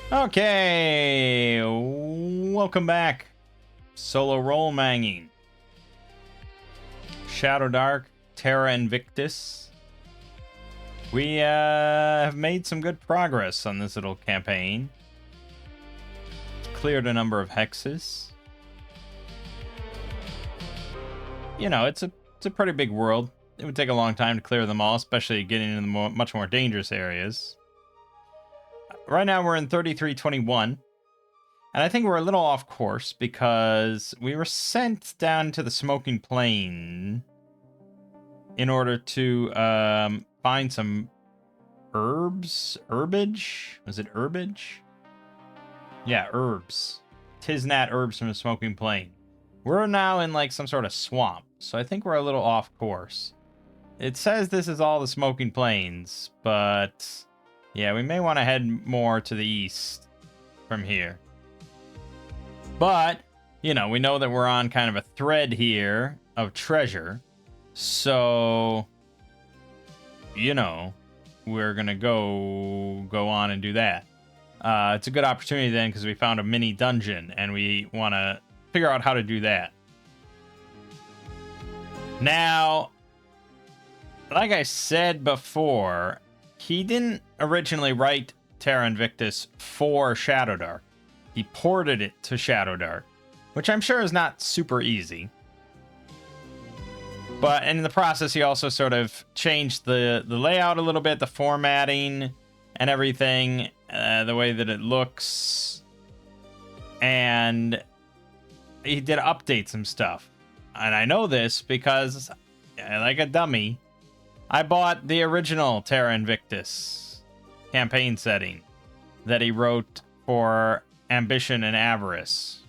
Okay, welcome back. Solo role Mangging. Shadowdark, Terra, Invictus. We have made some good progress on this little campaign. Cleared a number of hexes. You know, it's a pretty big world. It would take a long time to clear them all, especially getting into the much more dangerous areas. Right now we're in 3321. And I think we're a little off course because we were sent down to the Smoking Plain in order to find some herbage? Was it herbage? Yeah, herbs. Tiznat herbs from the Smoking Plain. We're now in like some sort of swamp, so I think we're a little off course. It says this is all the Smoking Plains, but yeah, we may want to head more to the east from here. But, you know, we know that we're on kind of a thread here of treasure. So, you know, we're going to go on and do that. It's a good opportunity then because we found a mini dungeon and we want to figure out how to do that. Now, like I said before, he didn't originally write Terra Invictus for Shadowdark. He ported it to Shadowdark, which I'm sure is not super easy. But in the process, he also sort of changed the layout a little bit, the formatting and everything, the way that it looks. And he did update some stuff. And I know this because, like a dummy, I bought the original Terra Invictus campaign setting that he wrote for Ambition and Avarice.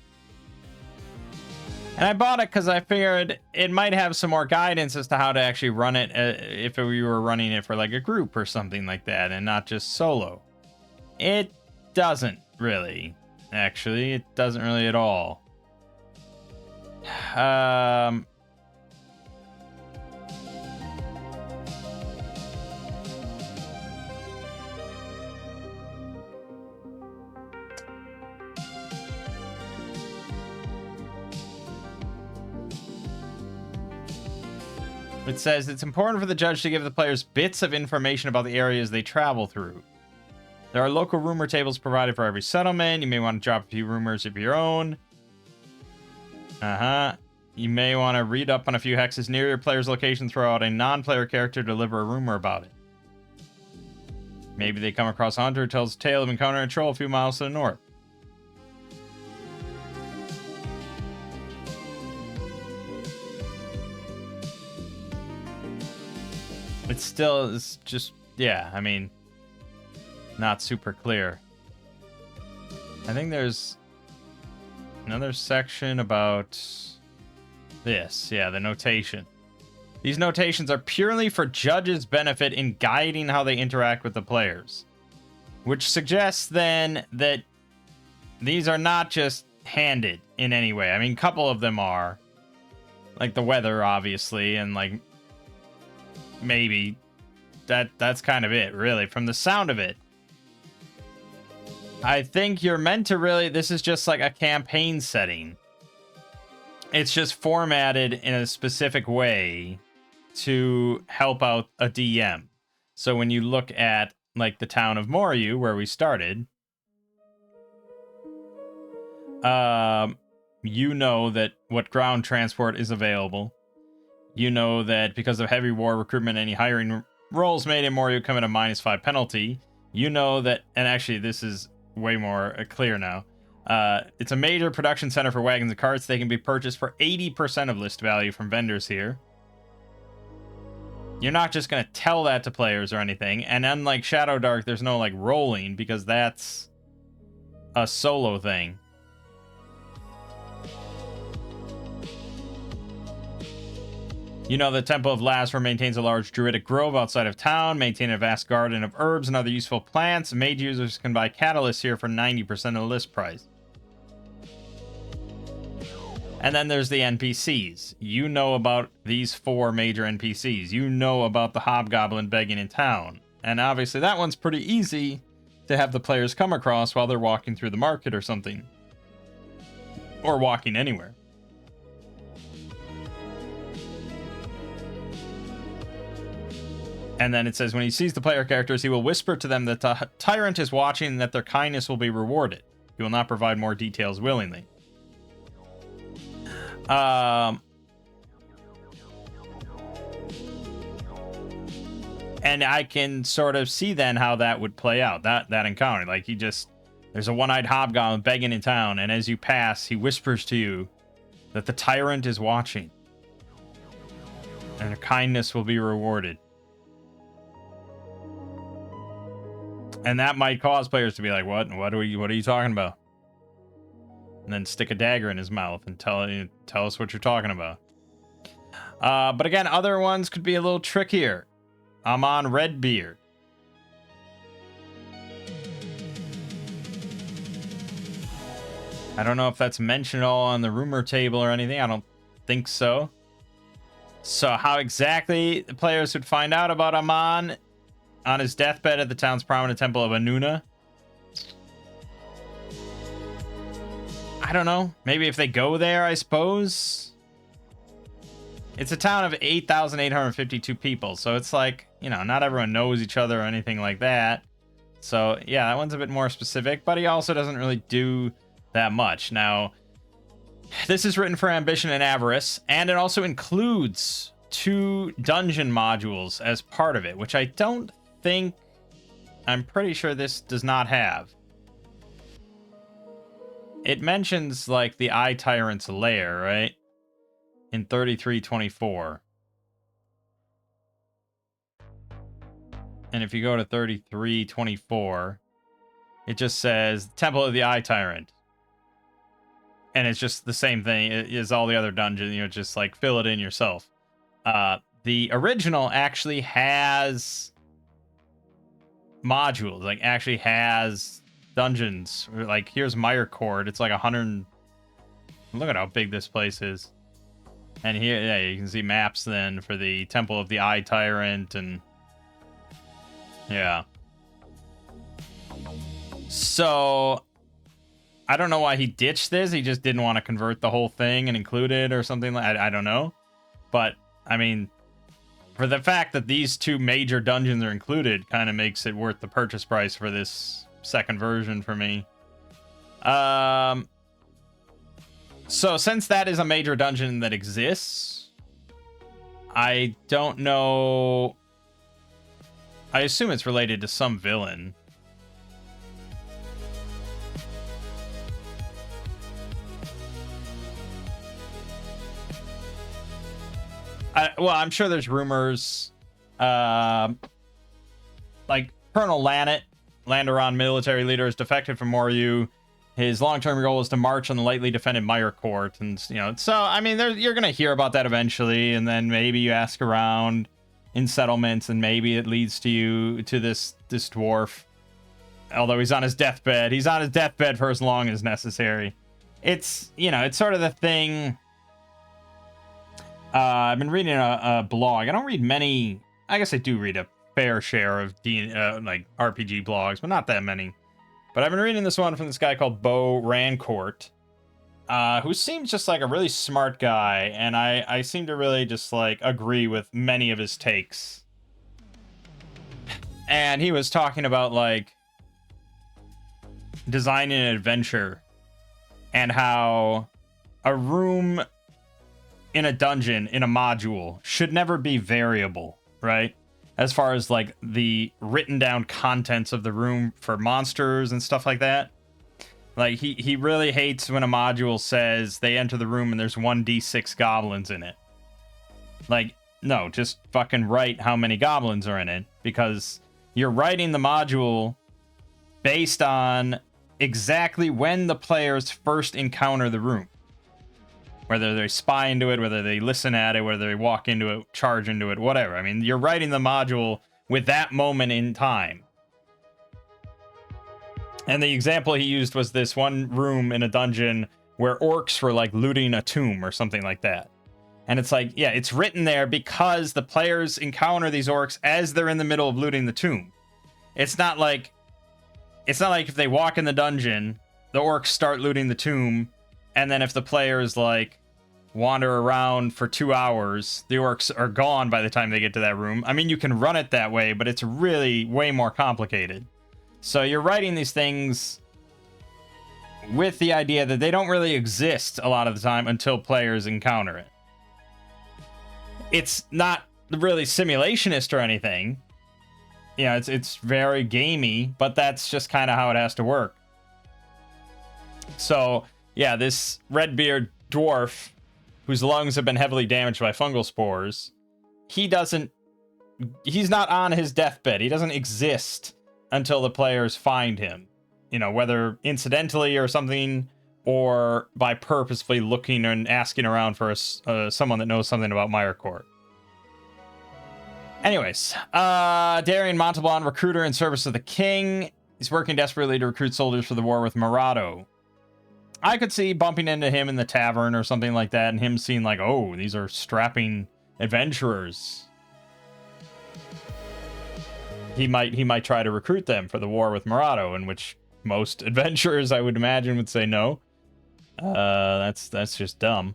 And I bought it because I figured it might have some more guidance as to how to actually run it if we were running it for like a group or something like that and not just solo. It doesn't really, actually. It doesn't really at all. It says it's important for the judge to give the players bits of information about the areas they travel through. There are local rumor tables provided for every settlement. You may want to drop a few rumors of your own. You may want to read up on a few hexes near your player's location, throw out a non-player character to deliver a rumor about it. Maybe they come across a hunter who tells a tale of encountering a troll a few miles to the north. It's just, yeah, I mean, not super clear. I think there's another section about this. Yeah, the notation. These notations are purely for judges' benefit in guiding how they interact with the players. Which suggests then that these are not just handed in any way. I mean, a couple of them are. Like the weather, obviously, and like maybe that's kind of it, really, from the sound of it. I think you're meant to really, this is just like a campaign setting. It's just formatted in a specific way to help out a DM. So when you look at like the town of Moriu, where we started, you know that what ground transport is available. You know that because of heavy war recruitment, any hiring rolls made in Moriu come at a -5 penalty. You know that, and actually this is way more clear now. It's a major production center for wagons and carts. They can be purchased for 80% of list value from vendors here. You're not just going to tell that to players or anything. And unlike Shadowdark, there's no like rolling because that's a solo thing. You know, the Temple of Lasper maintains a large druidic grove outside of town, maintaining a vast garden of herbs and other useful plants. Mage users can buy catalysts here for 90% of the list price. And then there's the NPCs. You know about these 4 major NPCs. You know about the hobgoblin begging in town. And obviously that one's pretty easy to have the players come across while they're walking through the market or something. Or walking anywhere. And then it says, when he sees the player characters, he will whisper to them that the tyrant is watching and that their kindness will be rewarded. He will not provide more details willingly. And I can sort of see then how that would play out, that encounter. Like, there's a one-eyed hobgoblin begging in town, and as you pass, he whispers to you that the tyrant is watching. And their kindness will be rewarded. And that might cause players to be like, what are you talking about? And then stick a dagger in his mouth and tell us what you're talking about. But again, other ones could be a little trickier. I'm on Redbeard. I don't know if that's mentioned all on the rumor table or anything. I don't think so. So how exactly the players would find out about Amon on his deathbed at the town's prominent temple of Anuna? I don't know. Maybe if they go there, I suppose. It's a town of 8,852 people, so it's like, you know, not everyone knows each other or anything like that. So, yeah, that one's a bit more specific, but he also doesn't really do that much. Now, this is written for Ambition and Avarice, and it also includes 2 dungeon modules as part of it, which I don't think... I'm pretty sure this does not have. It mentions, like, the Eye Tyrant's lair, right? In 3324. And if you go to 3324, it just says Temple of the Eye Tyrant. And it's just the same thing as all the other dungeons, you know, just like fill it in yourself. The original actually has modules, like actually has dungeons. Like here's Mire Court. It's like 100. Look at how big this place is. And here, yeah, you can see maps then for the Temple of the Eye Tyrant, and yeah. So I don't know why he ditched this. He just didn't want to convert the whole thing and include it or something like. I don't know, but I mean, for the fact that these 2 major dungeons are included, kind of makes it worth the purchase price for this second version for me. So since that is a major dungeon that exists, I don't know. I assume it's related to some villain. Well, I'm sure there's rumors. Like Colonel Lannet, Landeron military leader, is defected from Moryu. His long-term goal is to march on the lightly defended Mire Court, and you know, so I mean, you're gonna hear about that eventually, and then maybe you ask around in settlements, and maybe it leads to you to this dwarf. Although he's on his deathbed, for as long as necessary. It's, you know, it's sort of the thing. I've been reading a blog. I don't read many. I guess I do read a fair share of like RPG blogs, but not that many. But I've been reading this one from this guy called Beau Rancourt, who seems just like a really smart guy, and I seem to really just like agree with many of his takes. And he was talking about like designing an adventure and how a room in a dungeon in a module should never be variable, right? As far as like the written down contents of the room for monsters and stuff like that. Like he really hates when a module says they enter the room and there's 1d6 goblins in it. Like, no, just fucking write how many goblins are in it, because you're writing the module based on exactly when the players first encounter the room. Whether they spy into it, whether they listen at it, whether they walk into it, charge into it, whatever. I mean, you're writing the module with that moment in time. And the example he used was this one room in a dungeon where orcs were like looting a tomb or something like that. And it's like, yeah, it's written there because the players encounter these orcs as they're in the middle of looting the tomb. It's not like it's not like if they walk in the dungeon, the orcs start looting the tomb, and then if the players like wander around for 2 hours, the orcs are gone by the time they get to that room. I mean, you can run it that way, but it's really way more complicated. So you're writing these things with the idea that they don't really exist a lot of the time until players encounter it. It's not really simulationist or anything. Yeah, it's very gamey, but that's just kind of how it has to work. So, yeah, this Redbeard dwarf, whose lungs have been heavily damaged by fungal spores, he's not on his deathbed. He doesn't exist until the players find him. You know, whether incidentally or something, or by purposefully looking and asking around for someone that knows something about Myrkort. Anyways, Darian Montalban, recruiter in service of the king. He's working desperately to recruit soldiers for the war with Murado. I could see bumping into him in the tavern or something like that, and him seeing like, oh, these are strapping adventurers. He might try to recruit them for the war with Murado, in which most adventurers, I would imagine, would say no. That's just dumb.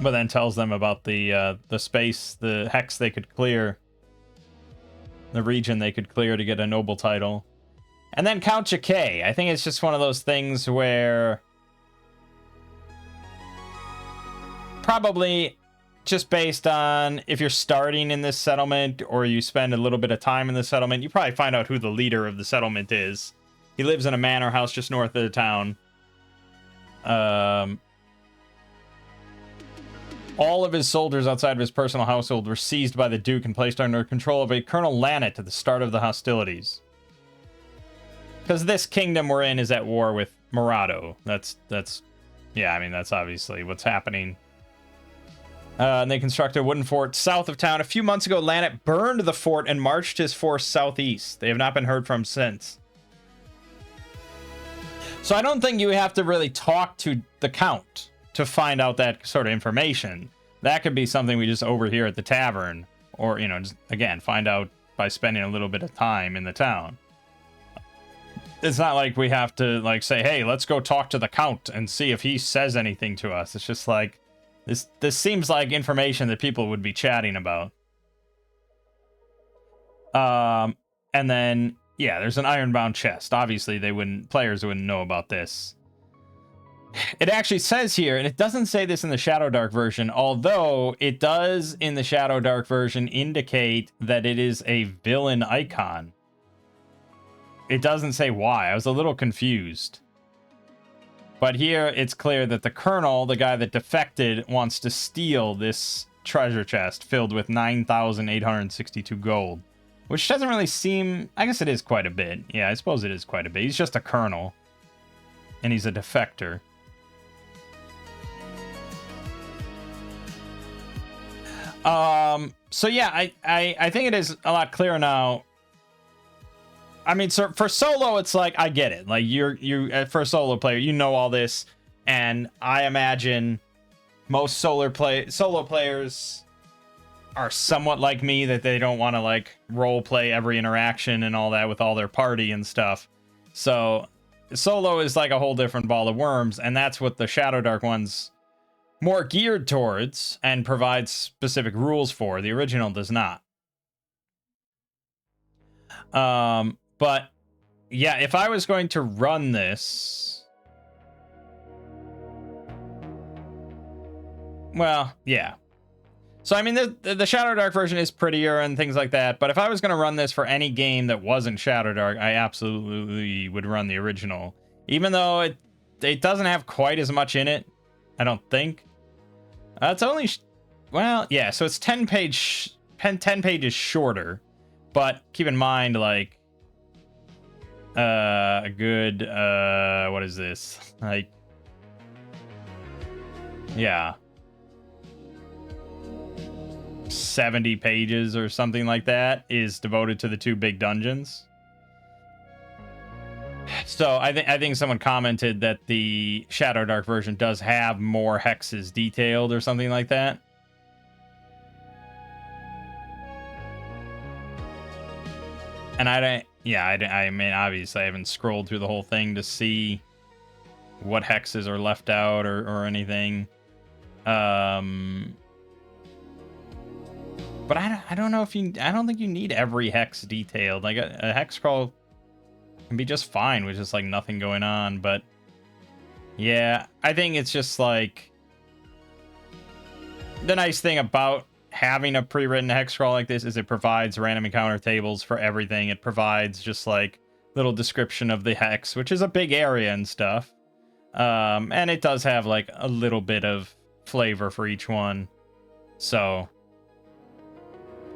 But then tells them about the space, the hex they could clear, the region they could clear to get a noble title. And then Count Jacquet. I think it's just one of those things where probably just based on if you're starting in this settlement or you spend a little bit of time in the settlement, you probably find out who the leader of the settlement is. He lives in a manor house just north of the town. All of his soldiers outside of his personal household were seized by the Duke and placed under control of a Colonel Lannet at the start of the hostilities. Because this kingdom we're in is at war with Murado. Yeah, I mean, that's obviously what's happening. And they constructed a wooden fort south of town. A few months ago, Lannet burned the fort and marched his force southeast. They have not been heard from since. So I don't think you have to really talk to the Count to find out that sort of information. That could be something we just overhear at the tavern. Or, you know, just, again, find out by spending a little bit of time in the town. It's not like we have to, like, say, hey, let's go talk to the Count and see if he says anything to us. It's just like, this seems like information that people would be chatting about. And then, yeah, there's an ironbound chest. Obviously, players wouldn't know about this. It actually says here, and it doesn't say this in the Shadowdark version, although it does in the Shadowdark version indicate that it is a villain icon. It doesn't say why. I was a little confused. But here it's clear that the colonel, the guy that defected, wants to steal this treasure chest filled with 9,862 gold. Which doesn't really seem... I guess it is quite a bit. Yeah, I suppose it is quite a bit. He's just a colonel. And he's a defector. So yeah, I think it is a lot clearer now. I mean, so for solo, it's like, I get it. Like, for a solo player, you know all this. And I imagine most solo players are somewhat like me, that they don't want to, like, role play every interaction and all that with all their party and stuff. So solo is like a whole different ball of worms, and that's what the Shadowdark one's more geared towards and provides specific rules for. The original does not. But yeah, if I was going to run this, well, yeah. So I mean, the Shadowdark version is prettier and things like that, but if I was going to run this for any game that wasn't Shadowdark, I absolutely would run the original. Even though it doesn't have quite as much in it, I don't think. It's only, well, yeah, so it's 10 pages shorter, but keep in mind, like, a good, what is this? Like, yeah. 70 pages or something like that is devoted to the two big dungeons. So I think someone commented that the Shadowdark version does have more hexes detailed or something like that. And yeah, I mean, obviously I haven't scrolled through the whole thing to see what hexes are left out or anything. But I don't know if I don't think you need every hex detailed. Like a hex scroll can be just fine with just like nothing going on. But yeah, I think it's just like the nice thing about having a pre-written hex scroll like this is it provides random encounter tables for everything. It provides just like little description of the hex, which is a big area and stuff. And it does have like a little bit of flavor for each one. So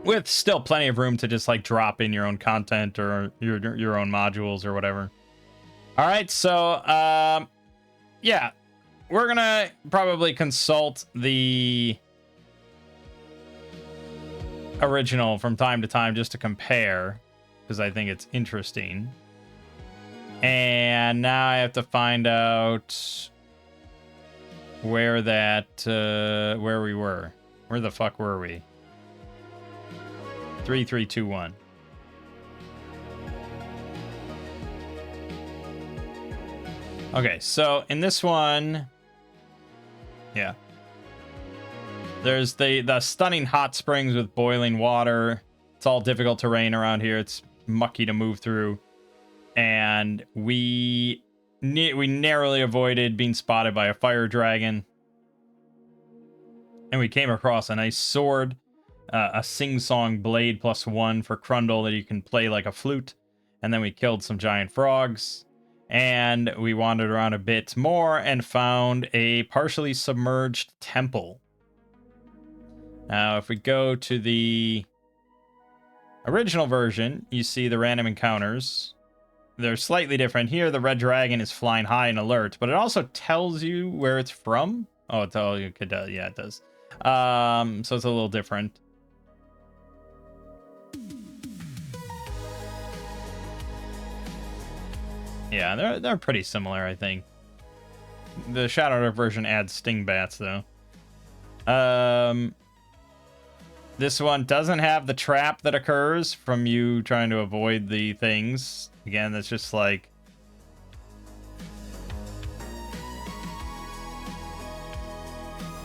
with still plenty of room to just like drop in your own content or your own modules or whatever. All right, so yeah, we're gonna probably consult the original from time to time just to compare, because I think it's interesting. And now I have to find out where where we were. Where the fuck were we? 3, 3, 2, 1. Okay, so in this one, yeah, there's the stunning hot springs with boiling water. It's all difficult terrain around here. It's mucky to move through, and we narrowly avoided being spotted by a fire dragon, and we came across a nice sword, a sing-song blade +1 for Crundle that you can play like a flute, and then we killed some giant frogs. And we wandered around a bit more and found a partially submerged temple. Now, if we go to the original version, you see the random encounters. They're slightly different. Here, the red dragon is flying high and alert, but it also tells you where it's from. Oh, it tells you, yeah, it does. So it's a little different. Yeah, they're pretty similar, I think. The Shadowdark version adds sting bats, though. This one doesn't have the trap that occurs from you trying to avoid the things. Again, that's just like...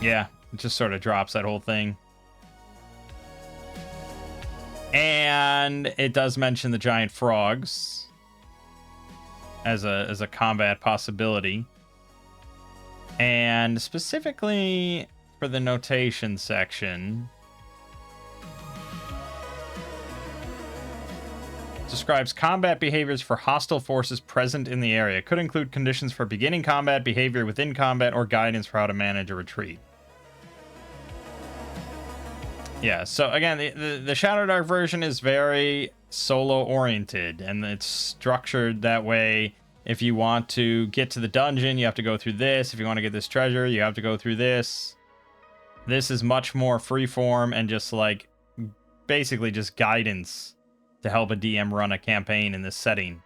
yeah, it just sort of drops that whole thing. And it does mention the giant frogs as a combat possibility. And specifically for the notation section, describes combat behaviors for hostile forces present in the area. Could include conditions for beginning combat, behavior within combat, or guidance for how to manage a retreat. Yeah, so again, the Shadowdark version is very solo-oriented, and it's structured that way. If you want to get to the dungeon, you have to go through this. If you want to get this treasure, you have to go through this. This is much more freeform and just like basically just guidance to help a DM run a campaign in this setting.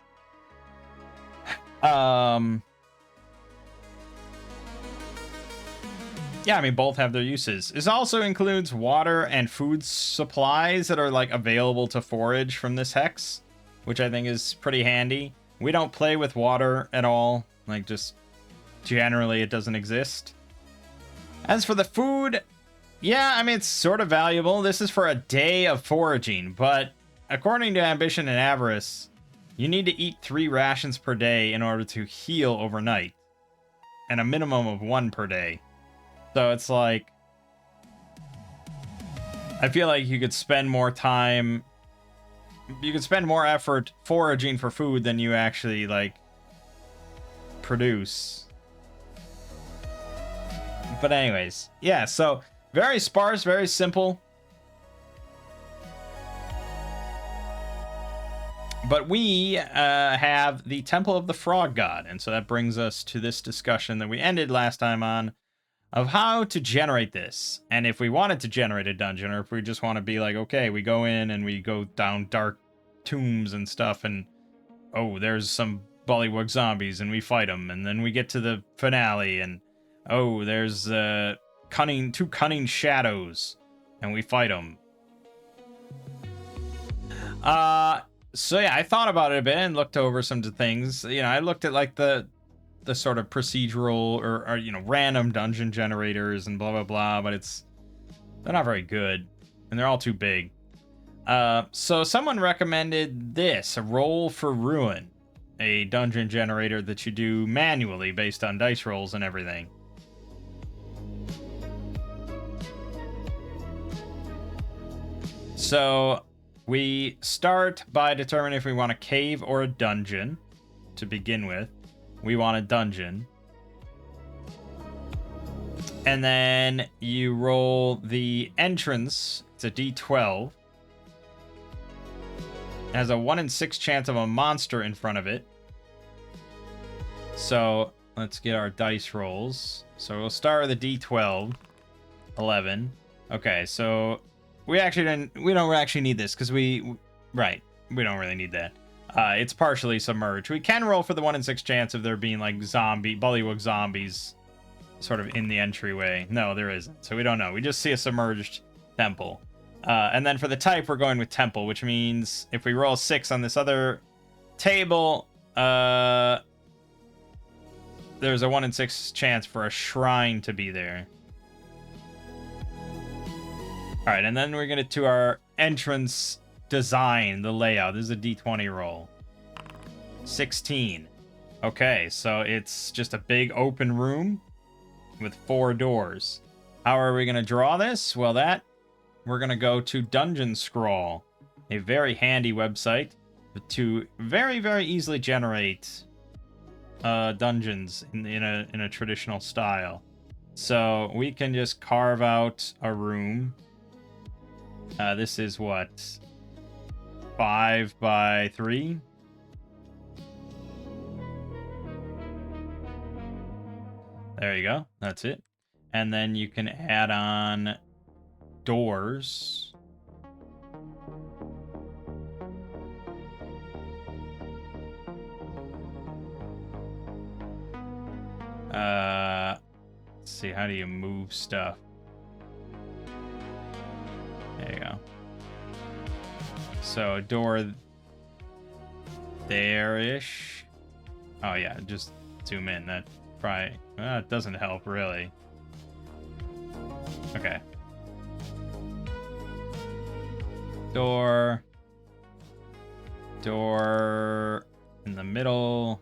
Yeah, I mean, both have their uses. This also includes water and food supplies that are like available to forage from this hex, which I think is pretty handy. We don't play with water at all. Like, just generally it doesn't exist. As for the food, yeah, I mean, it's sort of valuable. This is for a day of foraging, but according to Ambition and Avarice, you need to eat 3 rations per day in order to heal overnight, and a minimum of 1 per day. So it's like, I feel like you could spend more time, you could spend more effort foraging for food than you actually, like, produce. But anyways, yeah, so very sparse, very simple. But we have the Temple of the Frog God, and so that brings us to this discussion that we ended last time on, of how to generate this. And if we wanted to generate a dungeon, or if we just want to be like, okay, we go in and we go down dark tombs and stuff, and oh, there's some bullywug zombies and we fight them, and then we get to the finale, and oh, there's two cunning shadows and we fight them. So yeah, I thought about it a bit and looked over some things. You know, I looked at like the sort of procedural or you know, random dungeon generators and blah blah blah, but they're not very good and they're all too big. So someone recommended this, a Roll for Ruin, a dungeon generator that you do manually based on dice rolls and everything. So we start by determining if we want a cave or a dungeon to begin with. We want a dungeon. And then you roll the entrance. It's a d12. It has a 1 in 6 chance of a monster in front of it. So let's get our dice rolls. So we'll start with a d12. 11. Okay, so we don't actually need this because we don't really need that. It's partially submerged. We can roll for the 1 in 6 chance of there being like bullywug zombies sort of in the entryway. No, there isn't. So we don't know. We just see a submerged temple. And then for the type, we're going with temple, which means if we roll 6 on this other table, there's a 1 in 6 chance for a shrine to be there. All right, and then we're gonna to our entrance design, the layout. This is a d20 roll. 16. Okay, so it's just a big open room with 4 doors. How are we gonna draw this? Well, we're gonna go to Dungeon Scroll, a very handy website to very, very easily generate dungeons in a traditional style. So we can just carve out a room. This is what, 5 by 3? There you go. That's it. And then you can add on doors. Let's see, how do you move stuff? There you go. So a door there-ish. Oh yeah, just zoom in. That probably it doesn't help really. Okay. Door in the middle.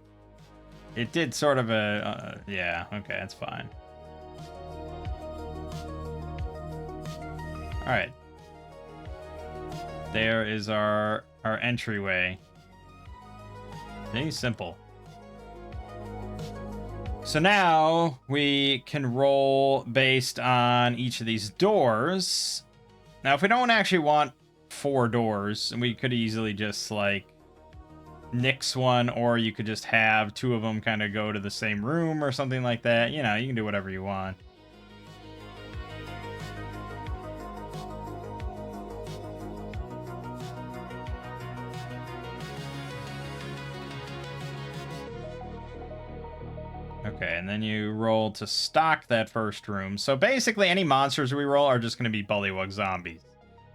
It did sort of yeah, okay, that's fine. All right. There is our entryway. Very simple. So now we can roll based on each of these doors. Now, if we don't actually want 4 doors, we could easily just like nix one, or you could just have 2 of them kind of go to the same room or something like that. You know, you can do whatever you want. Okay, and then you roll to stock that first room. So basically, any monsters we roll are just going to be bullywug zombies.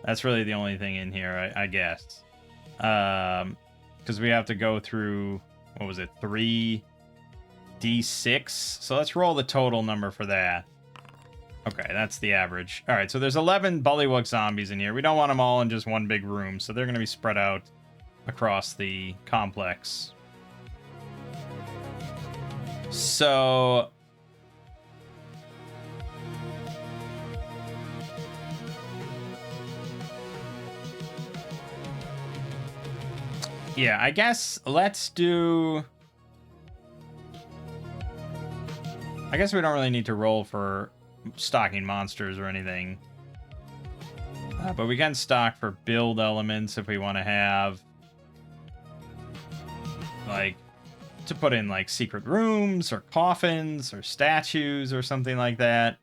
That's really the only thing in here, I guess. Because we have to go through, what was it, 3d6? So let's roll the total number for that. Okay, that's the average. All right, so there's 11 bullywug zombies in here. We don't want them all in just one big room, so they're going to be spread out across the complex. So yeah, I guess let's do... I guess we don't really need to roll for stocking monsters or anything. But we can stock for build elements if we want to have, like, to put in like secret rooms or coffins or statues or something like that.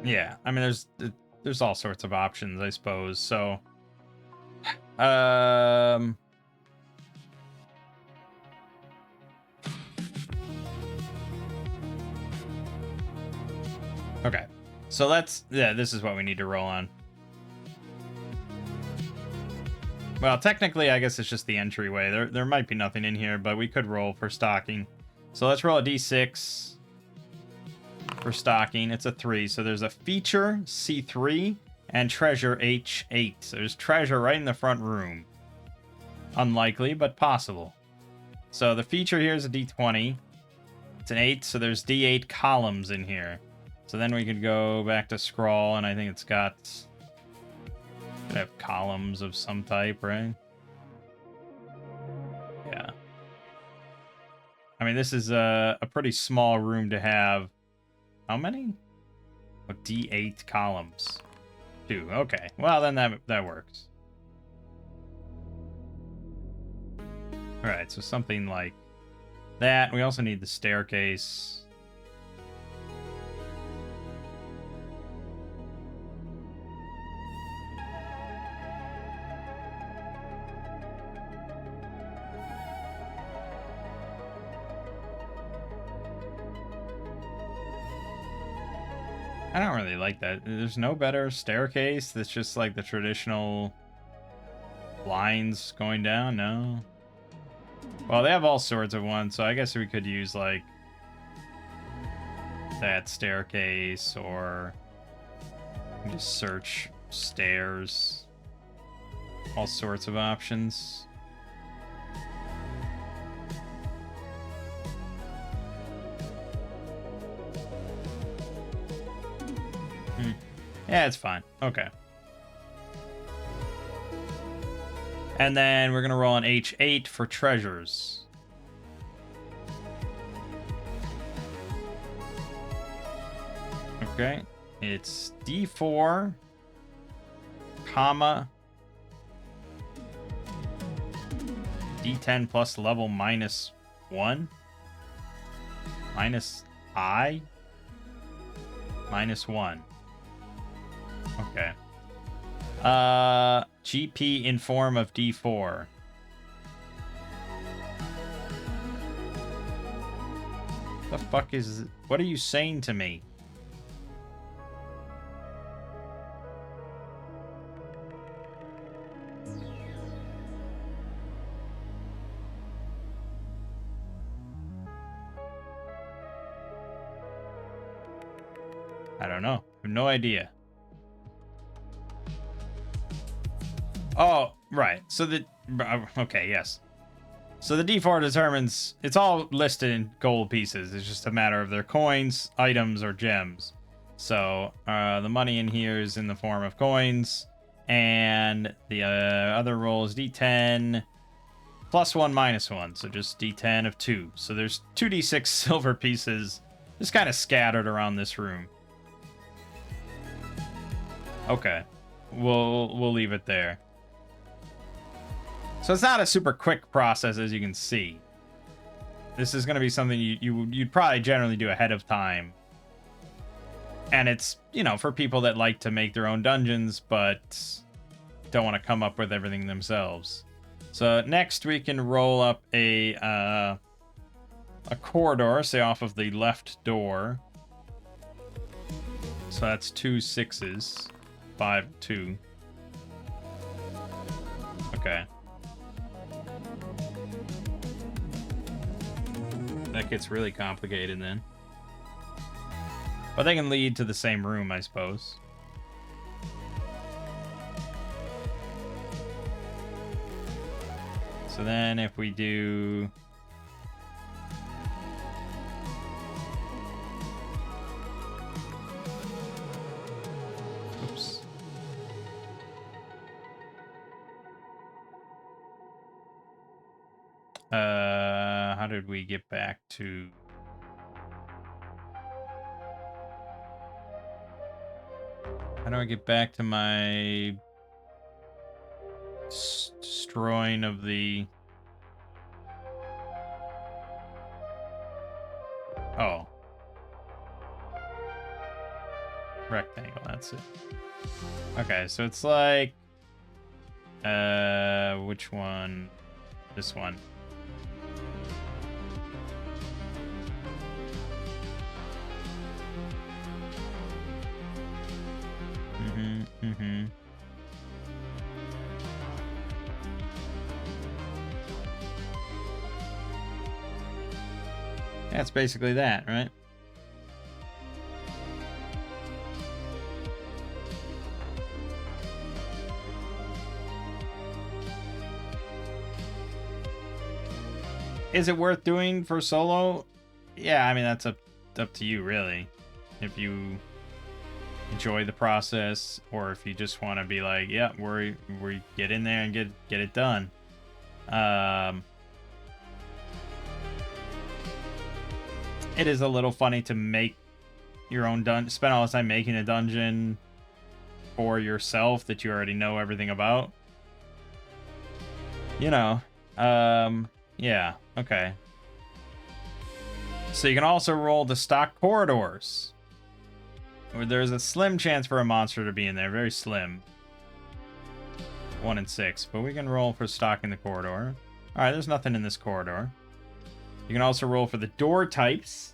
Yeah, I mean there's all sorts of options, I suppose. So Okay. So this is what we need to roll on. Well, technically, I guess it's just the entryway. There might be nothing in here, but we could roll for stocking. So let's roll a d6 for stocking. It's a 3. So there's a feature, C3, and treasure, H8. So there's treasure right in the front room. Unlikely, but possible. So the feature here is a d20. It's an 8, so there's d8 columns in here. So then we could go back to scroll, and I think it's got... Could have columns of some type, right? Yeah. I mean, this is a pretty small room to have. How many? Oh, d8 columns. 2. Okay. Well, then that works. All right, so something like that. We also need the staircase. I don't really like that. There's no better staircase that's just like the traditional lines going down? No. Well, they have all sorts of ones, so I guess we could use like that staircase, or just search stairs. All sorts of options. Yeah, it's fine. Okay. And then we're going to roll an H8 for treasures. Okay. It's D4, comma, D10 plus level minus 1, minus I, minus 1. Okay. GP in form of D4. The fuck is... What are you saying to me? I don't know. I have no idea. Oh, right. So the... Okay, yes. So the D4 determines... It's all listed in gold pieces. It's just a matter of their coins, items, or gems. So the money in here is in the form of coins. And the other roll is D10 plus 1 minus 1. So just D10 of 2. So there's 2D6 silver pieces just kind of scattered around this room. Okay. We'll leave it there. So it's not a super quick process, as you can see. This is going to be something you'd probably generally do ahead of time. And it's, you know, for people that like to make their own dungeons, but don't want to come up with everything themselves. So next we can roll up a corridor, say off of the left door. So that's 2 6s. 5 2. Okay. That gets really complicated then. But they can lead to the same room, I suppose. So then if we do... Oops. How did we get back to... How do I get back to my destroying of the... Oh. Rectangle, that's it. Okay, so it's like... which one? This one. That's basically that, right? Is it worth doing for solo? Yeah, I mean, that's up to you, really. If you enjoy the process, or if you just want to be like, yeah, we get in there and get it done. It is a little funny to make your own dungeon, spend all this time making a dungeon for yourself that you already know everything about. You know, yeah, okay. So you can also roll the stock corridors, where there's a slim chance for a monster to be in there, very slim. 1 in 6, but we can roll for stock in the corridor. All right, there's nothing in this corridor. You can also roll for the door types,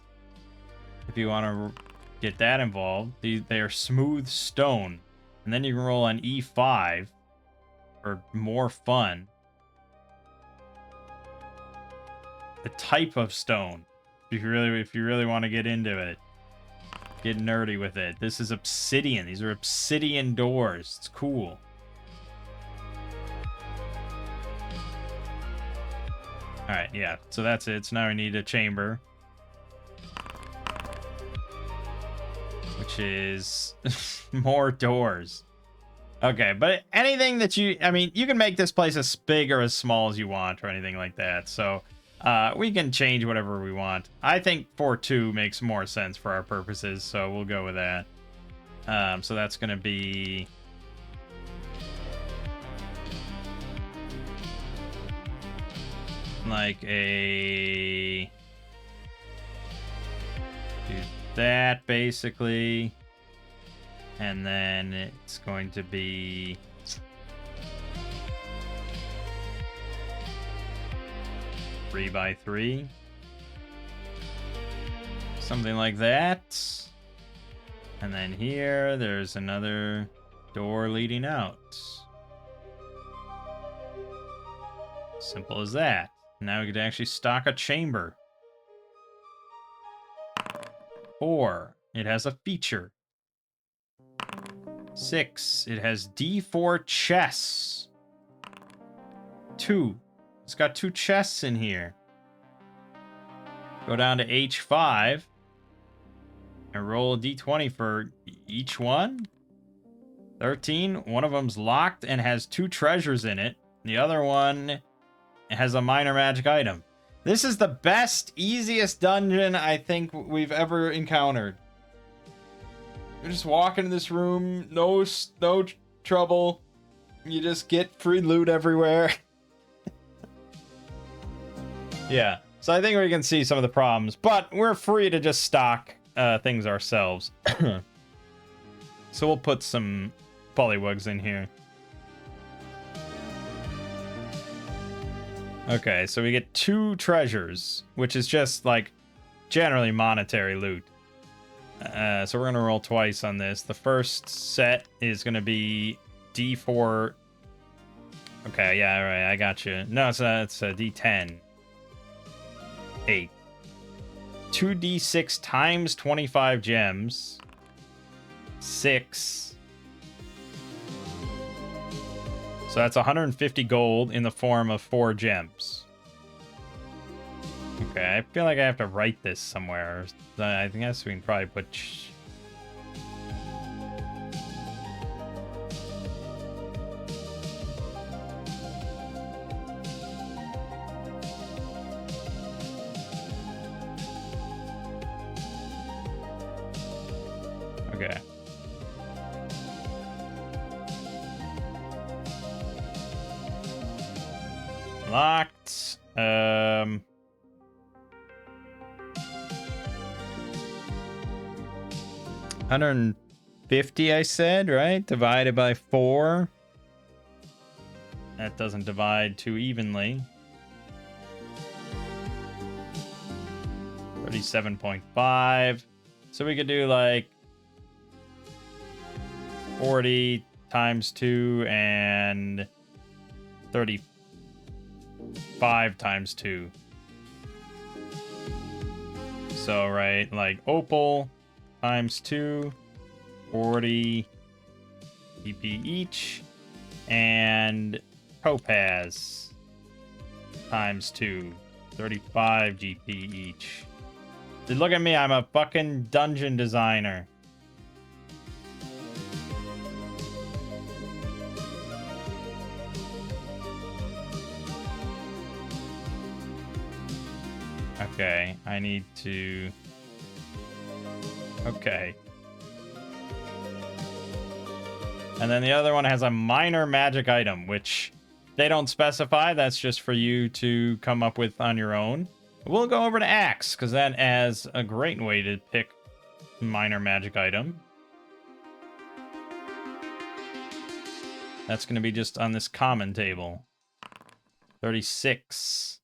if you want to get that involved. They are smooth stone. And then you can roll on E5 for more fun. The type of stone, if you really want to get into it, get nerdy with it. This is obsidian. These are obsidian doors. It's cool. All right, yeah. So that's it. So now we need a chamber, which is more doors. Okay, but anything that I mean, you can make this place as big or as small as you want or anything like that. So we can change whatever we want. I think 4-2 makes more sense for our purposes, so we'll go with that. So that's going to be... like a... do that, basically. And then it's going to be... 3x3. Something like that. And then here, there's another door leading out. Simple as that. Now we could actually stock a chamber. 4. It has a feature. 6. It has D4 chests. 2. It's got 2 chests in here. Go down to H5 and roll a D20 for each one. 13. One of them's locked and has 2 treasures in it. The other one has a minor magic item. This is the best, easiest dungeon I think we've ever encountered. You just walk into this room, no trouble. You just get free loot everywhere. Yeah, so I think we can see some of the problems, but we're free to just stock things ourselves. So we'll put some polywugs in here. Okay, so we get 2 treasures, which is just, like, generally monetary loot. So we're going to roll twice on this. The first set is going to be D4. Okay, yeah, all right, I got you. No, it's a D10. 8. 2d6 times 25 gems. 6. So that's 150 gold in the form of 4 gems. Okay, I feel like I have to write this somewhere. I think we can probably put... Okay. Locked. 150, I said, right? Divided by 4. That doesn't divide too evenly. 37.5. So we could do like 40 times 2 and 35 times 2. So, right, like opal times 2, 40 GP each, and topaz times 2, 35 GP each. Dude, look at me, I'm a fucking dungeon designer. Okay, I need to... Okay. And then the other one has a minor magic item, which they don't specify. That's just for you to come up with on your own. We'll go over to Axe, because that has a great way to pick minor magic item. That's going to be just on this common table. 36.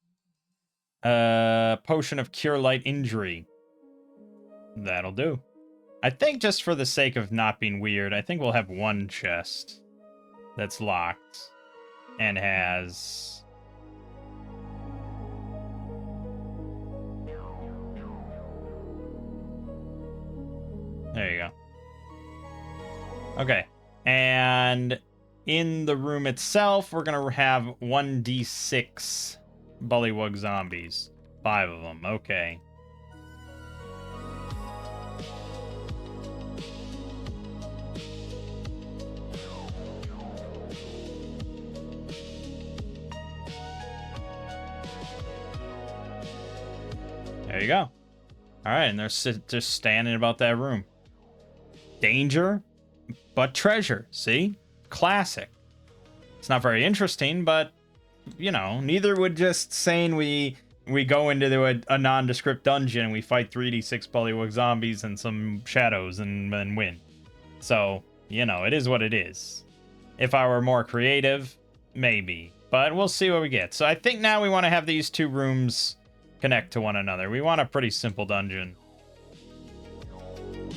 Potion of Cure Light Injury. That'll do. I think just for the sake of not being weird, I think we'll have one chest that's locked and has... There you go. Okay. And in the room itself, we're going to have 1d6 bullywug zombies. 5 of them. Okay. There you go. All right, and they're just standing about that room. Danger, but treasure. See? Classic. It's not very interesting, but, you know, neither would just saying we go into a nondescript dungeon and we fight 3d6 bullywug zombies and some shadows and then win. So, you know, it is what it is. If I were more creative, maybe. But we'll see what we get. So I think now we want to have these two rooms connect to one another. We want a pretty simple dungeon.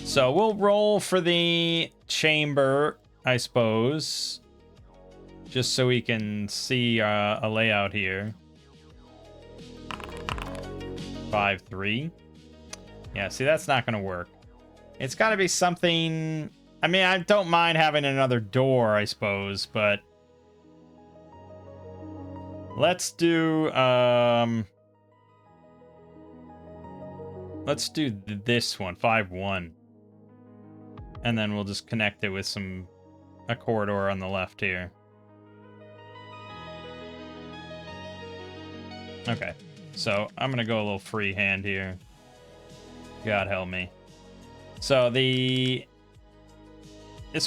So we'll roll for the chamber, I suppose, just so we can see a layout here. 5-3. Yeah, see, that's not going to work. It's got to be something... I mean, I don't mind having another door, I suppose, but... Let's do... Let's do this one, 5-1. And then we'll just connect it with a corridor on the left here. Okay, so I'm gonna go a little freehand here. God help me. So this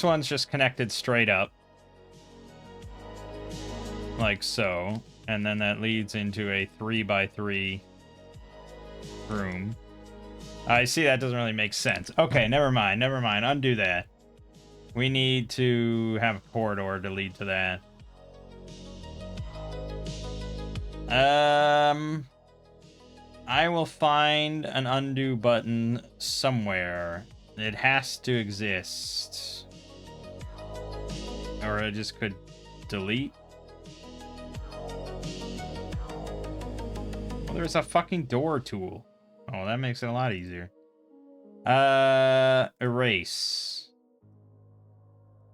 one's just connected straight up. Like so. And then that leads into a 3x3 room. I see that doesn't really make sense. Okay, never mind. Undo that. We need to have a corridor to lead to that. I will find an undo button somewhere. It has to exist. Or I just could delete. Well, there's a fucking door tool. Oh, that makes it a lot easier. Erase.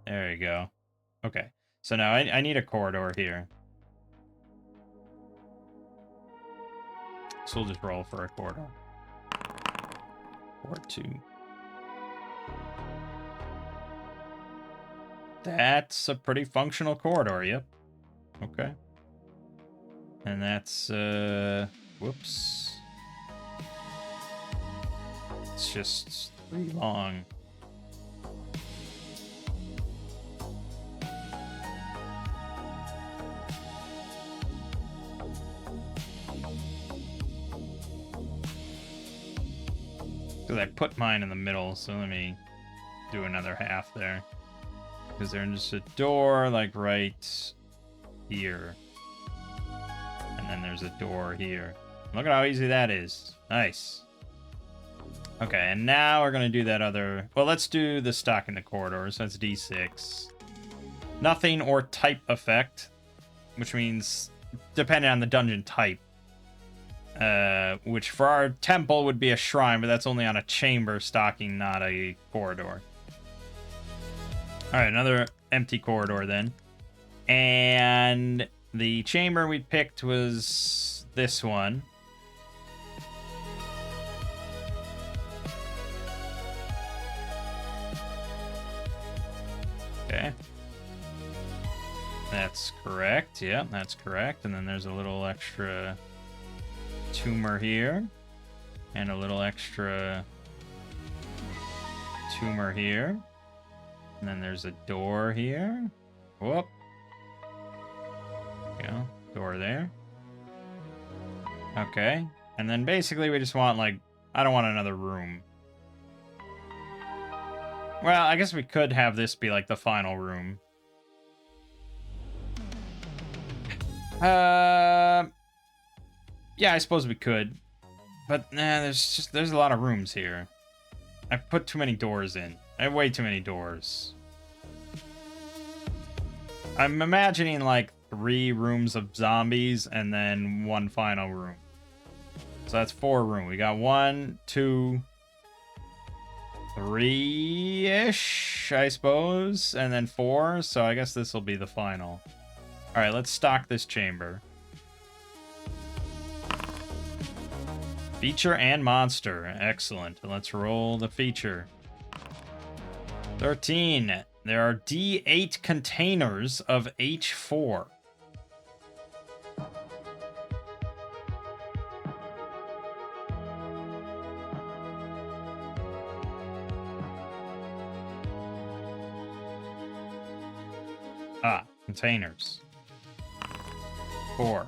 There you go. Okay. So now I need a corridor here. So we'll just roll for a corridor. Or 2. That's a pretty functional corridor, yep. Okay. And that's, whoops. It's just 3 long. Because I put mine in the middle, so let me do another half there. Because there's just a door, like, right here. And then there's a door here. Look at how easy that is. Nice. Okay, and now we're going to do that other... Well, let's do the stock in the corridor, so that's D6. Nothing or type effect, which means depending on the dungeon type. Which for our temple would be a shrine, but that's only on a chamber stocking, not a corridor. Alright, another empty corridor then. And the chamber we picked was this one. Okay. That's correct. Yeah, that's correct. And then there's a little extra tumor here. And a little extra tumor here. And then there's a door here. Whoop. Yeah, door there. Okay. And then basically we just want, like, I don't want another room. Well, I guess we could have this be, like, the final room. Yeah, I suppose we could. But, nah, there's a lot of rooms here. I put too many doors in. I have way too many doors. I'm imagining, like, 3 rooms of zombies and then 1 final room. So that's 4 rooms. We got 1, 2... 3-ish, I suppose, and then 4, so I guess this will be the final. Alright, let's stock this chamber. Feature and monster. Excellent. Let's roll the feature. 13. There are D8 containers of H4. Containers. 4.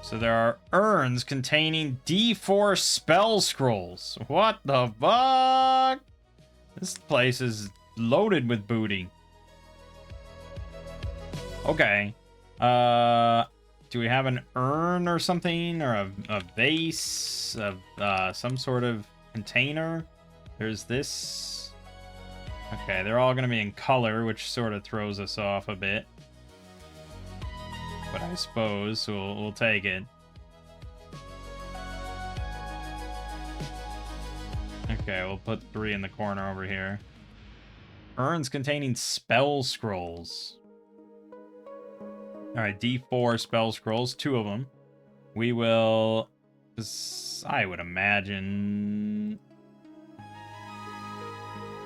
So there are urns containing D4 spell scrolls. What the fuck? This place is loaded with booty. Okay. Do we have an urn or something? Or a vase? Of some sort of container? There's this. Okay, they're all going to be in color, which sort of throws us off a bit. But I suppose we'll take it. Okay, we'll put 3 in the corner over here. Urns containing spell scrolls. Alright, D4 spell scrolls, 2 of them. We will... I would imagine...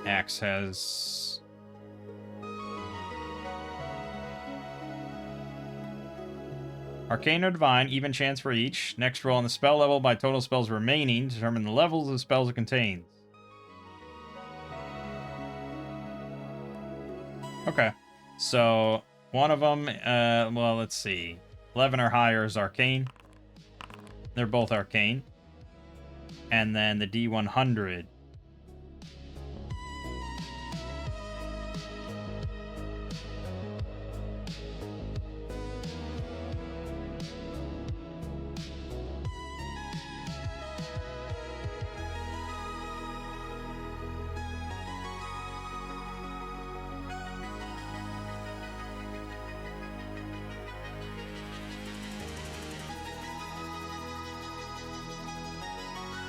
Axe has... Arcane or Divine, even chance for each. Next roll on the spell level by total spells remaining. Determine the levels of spells it contains. Okay. So, one of them, well, let's see. 11 or higher is Arcane. They're both Arcane. And then the D100.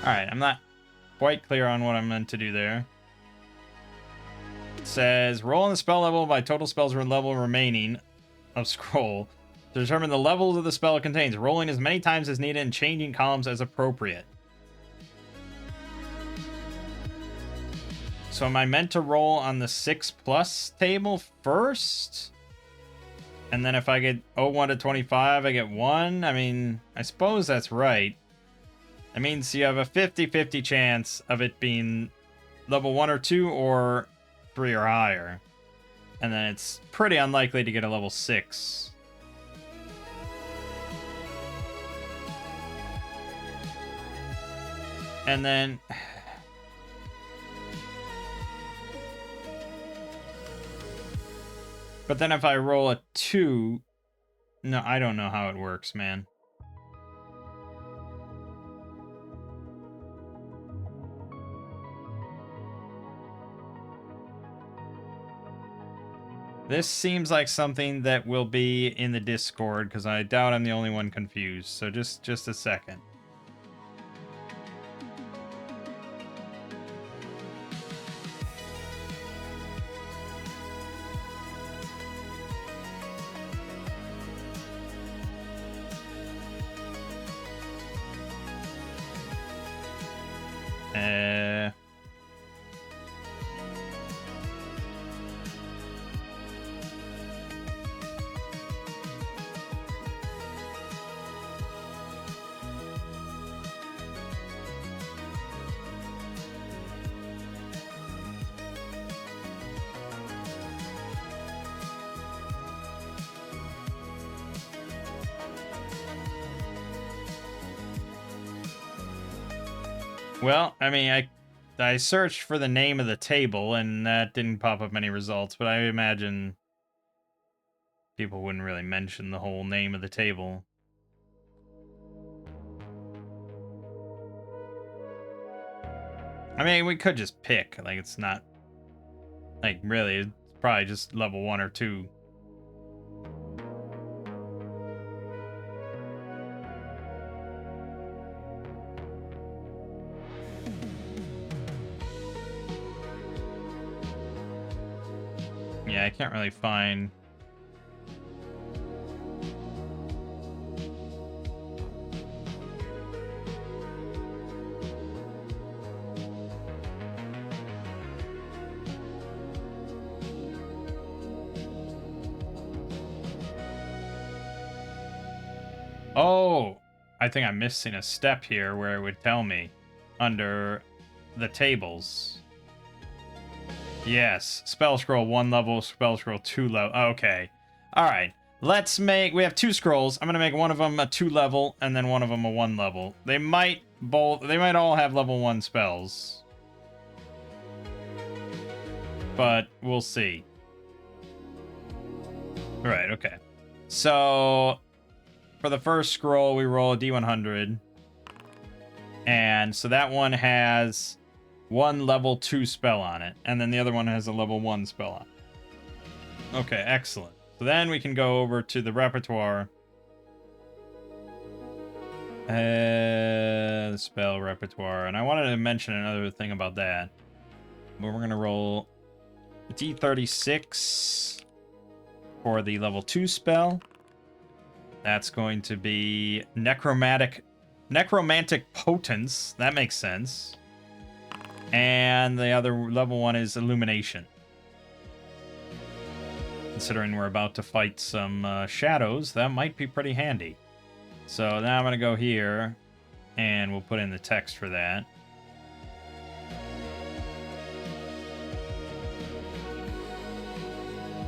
Alright, I'm not quite clear on what I'm meant to do there. It says, roll on the spell level by total spells or level remaining of scroll to determine the levels of the spell it contains, rolling as many times as needed and changing columns as appropriate. So am I meant to roll on the 6+ table first? And then if I get 01 to 25, I get 1? I mean, I suppose that's right. That means you have a 50-50 chance of it being level 1 or 2 or 3 or higher. And then it's pretty unlikely to get a level 6. And then... But then if I roll a 2... No, I don't know how it works, man. This seems like something that will be in the Discord, because I doubt I'm the only one confused. So just a second. Well, I mean, I searched for the name of the table, and that didn't pop up any results, but I imagine people wouldn't really mention the whole name of the table. I mean, we could just pick. Like, it's not... Like, really, it's probably just level 1 or 2. Yeah, I can't really find... Oh, I think I'm missing a step here where it would tell me under the tables. Yes, spell scroll 1 level, spell scroll 2 level. Okay. All right. Let's make... We have 2 scrolls. I'm going to make one of them a 2 level and then one of them a 1 level. They might all have level 1 spells. But we'll see. All right, okay. So for the first scroll, we roll a D100. And so that one has 1 level 2 spell on it. And then the other one has a level 1 spell on it. Okay, excellent. So then we can go over to the repertoire. The spell repertoire. And I wanted to mention another thing about that. But we're going to roll D36 for the level 2 spell. That's going to be Necromantic Potence. That makes sense. And the other level 1 is Illumination. Considering we're about to fight some shadows, that might be pretty handy. So now I'm going to go here, and we'll put in the text for that.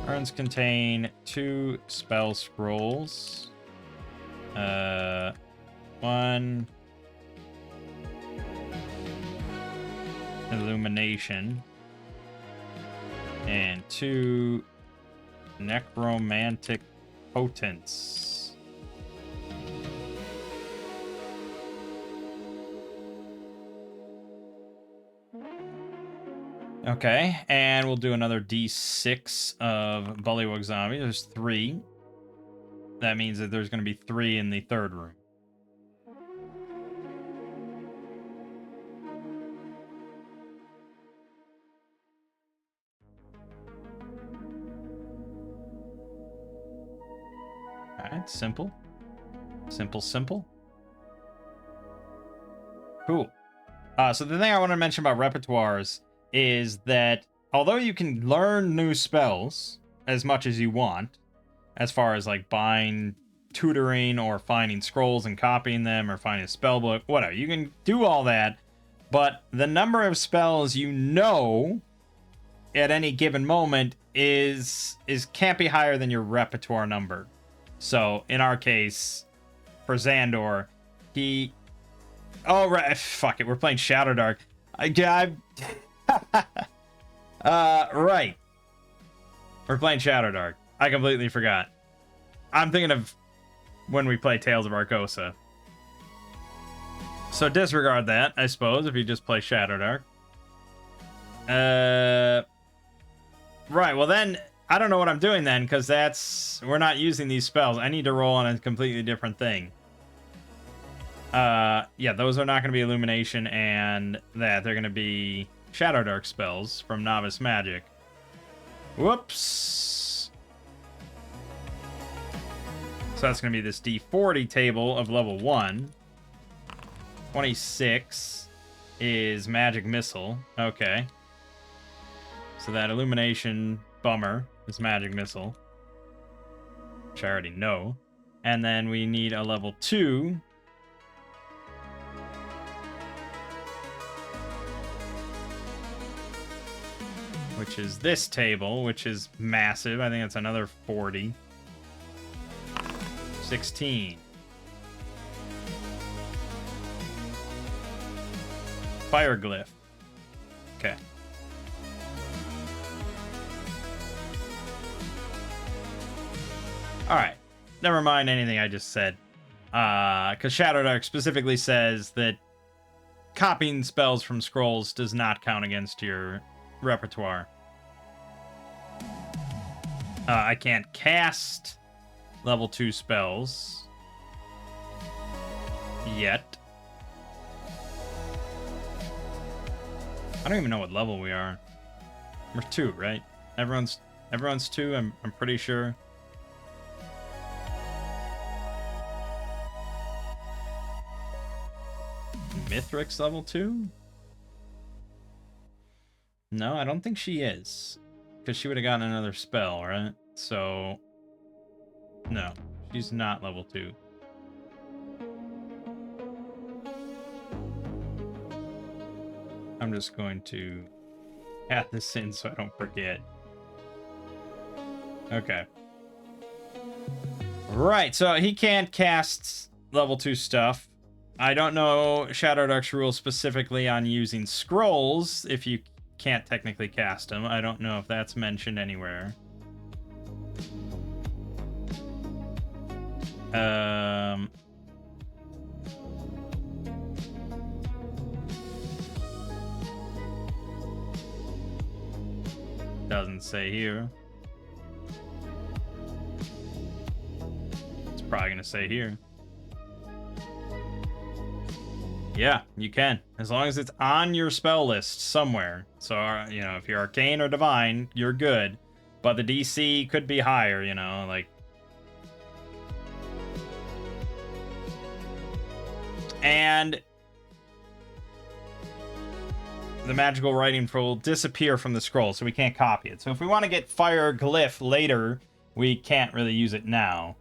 Urns contain 2 spell scrolls. 1 Illumination. And 2 Necromantic Potence. Okay, and we'll do another D6 of Bullywug Zombie. There's 3. That means that there's going to be 3 in the third room. Alright, simple. Simple. Cool. So the thing I want to mention about repertoires is that although you can learn new spells as much as you want, as far as like buying, tutoring, or finding scrolls and copying them, or finding a spell book, whatever, you can do all that, but the number of spells you know at any given moment is can't be higher than your repertoire number. So in our case, for Xandor, he... Oh, right. Fuck it. We're playing Shadowdark. Right. We're playing Shadowdark. I completely forgot. I'm thinking of when we play Tales of Arcosa. So disregard that, I suppose, if you just play Shadowdark. Right, well then, I don't know what I'm doing then, because we're not using these spells. I need to roll on a completely different thing. Yeah, those are not going to be Illumination, and they're going to be Shadowdark spells from Novice Magic. Whoops. So that's going to be this D40 table of level 1. 26 is Magic Missile. Okay. So that Illumination bummer is Magic Missile, which I already know. And then we need a level 2. Which is this table, which is massive. I think it's another 40. 16. Fire Glyph. Okay. Alright. Never mind anything I just said. Because Shadowdark specifically says that copying spells from scrolls does not count against your repertoire. I can't cast level 2 spells yet. I don't even know what level we are. We're 2, right? Everyone's 2, I'm pretty sure. Mithrix level 2? No, I don't think she is. Because she would have gotten another spell, right? So, no, she's not level 2. I'm just going to add this in so I don't forget. Okay. Right, so he can't cast level 2 stuff. I don't know Shadowdark's rule specifically on using scrolls if you can't technically cast them. I don't know if that's mentioned anywhere. Doesn't say here. It's probably gonna say here. Yeah, you can. As long as it's on your spell list somewhere. So, you know, if you're Arcane or Divine, you're good. But the DC could be higher, you know, like... And... the magical writing will disappear from the scroll, so we can't copy it. So if we want to get Fire Glyph later, we can't really use it now.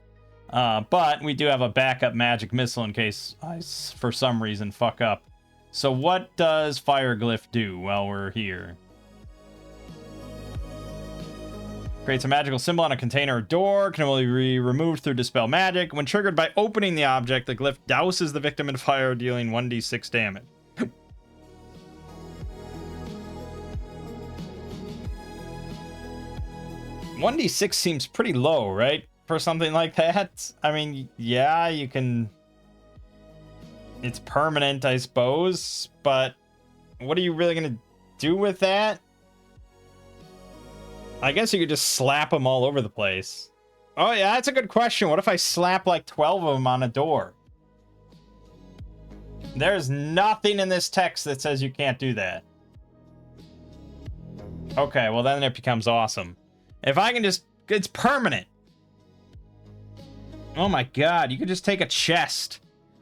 But we do have a backup Magic Missile in case I, for some reason, fuck up. So what does Fire Glyph do while we're here? Creates a magical symbol on a container or door. Can only be removed through Dispel Magic. When triggered by opening the object, the glyph douses the victim in fire, dealing 1d6 damage. 1d6 seems pretty low, right? For something like that. I mean, yeah, you can... It's permanent, I suppose, but what are you really going to do with that? I guess you could just slap them all over the place. Oh, yeah, that's a good question. What if I slap like 12 of them on a door? There's nothing in this text that says you can't do that. Okay, well, then it becomes awesome. If I can just... It's permanent. Oh my god, you could just take a chest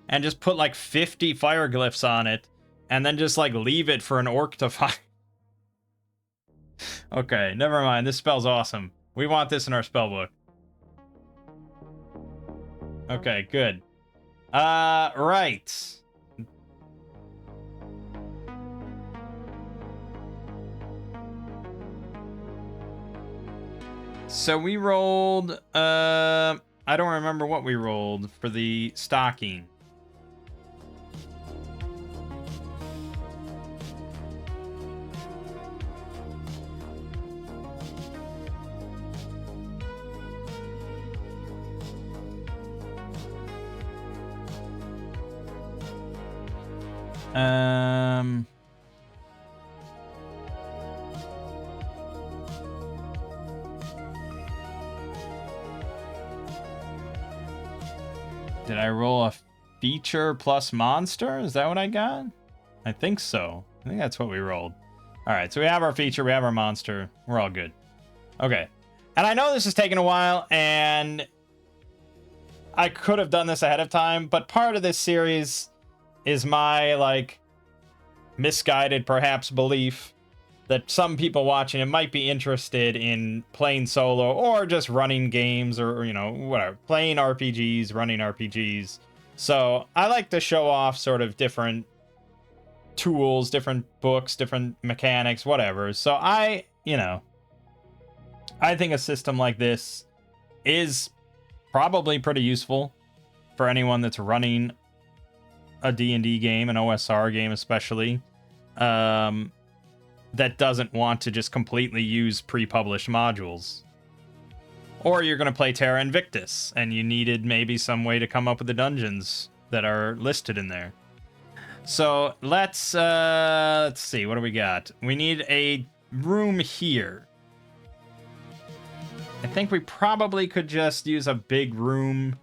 and just put like 50 fire glyphs on it and then just like leave it for an orc to find. Okay, never mind. This spell's awesome. We want this in our spellbook. Okay, good. Right. So we rolled, I don't remember what we rolled for the stocking. Did I roll a feature plus monster? Is that what I got? I think so. I think that's what we rolled. All right, so we have our feature, we have our monster. We're all good. Okay. And I know this is taking a while, and I could have done this ahead of time, but part of this series is my, like, misguided, perhaps, belief that some people watching it might be interested in playing solo or just running games or, you know, whatever. Playing RPGs, running RPGs. So I like to show off sort of different tools, different books, different mechanics, whatever. So I think a system like this is probably pretty useful for anyone that's running a D&D game, an OSR game especially, that doesn't want to just completely use pre-published modules. Or you're going to play Terra Invictus, and you needed maybe some way to come up with the dungeons that are listed in there. So let's see, what do we got? We need a room here. I think we probably could just use a big room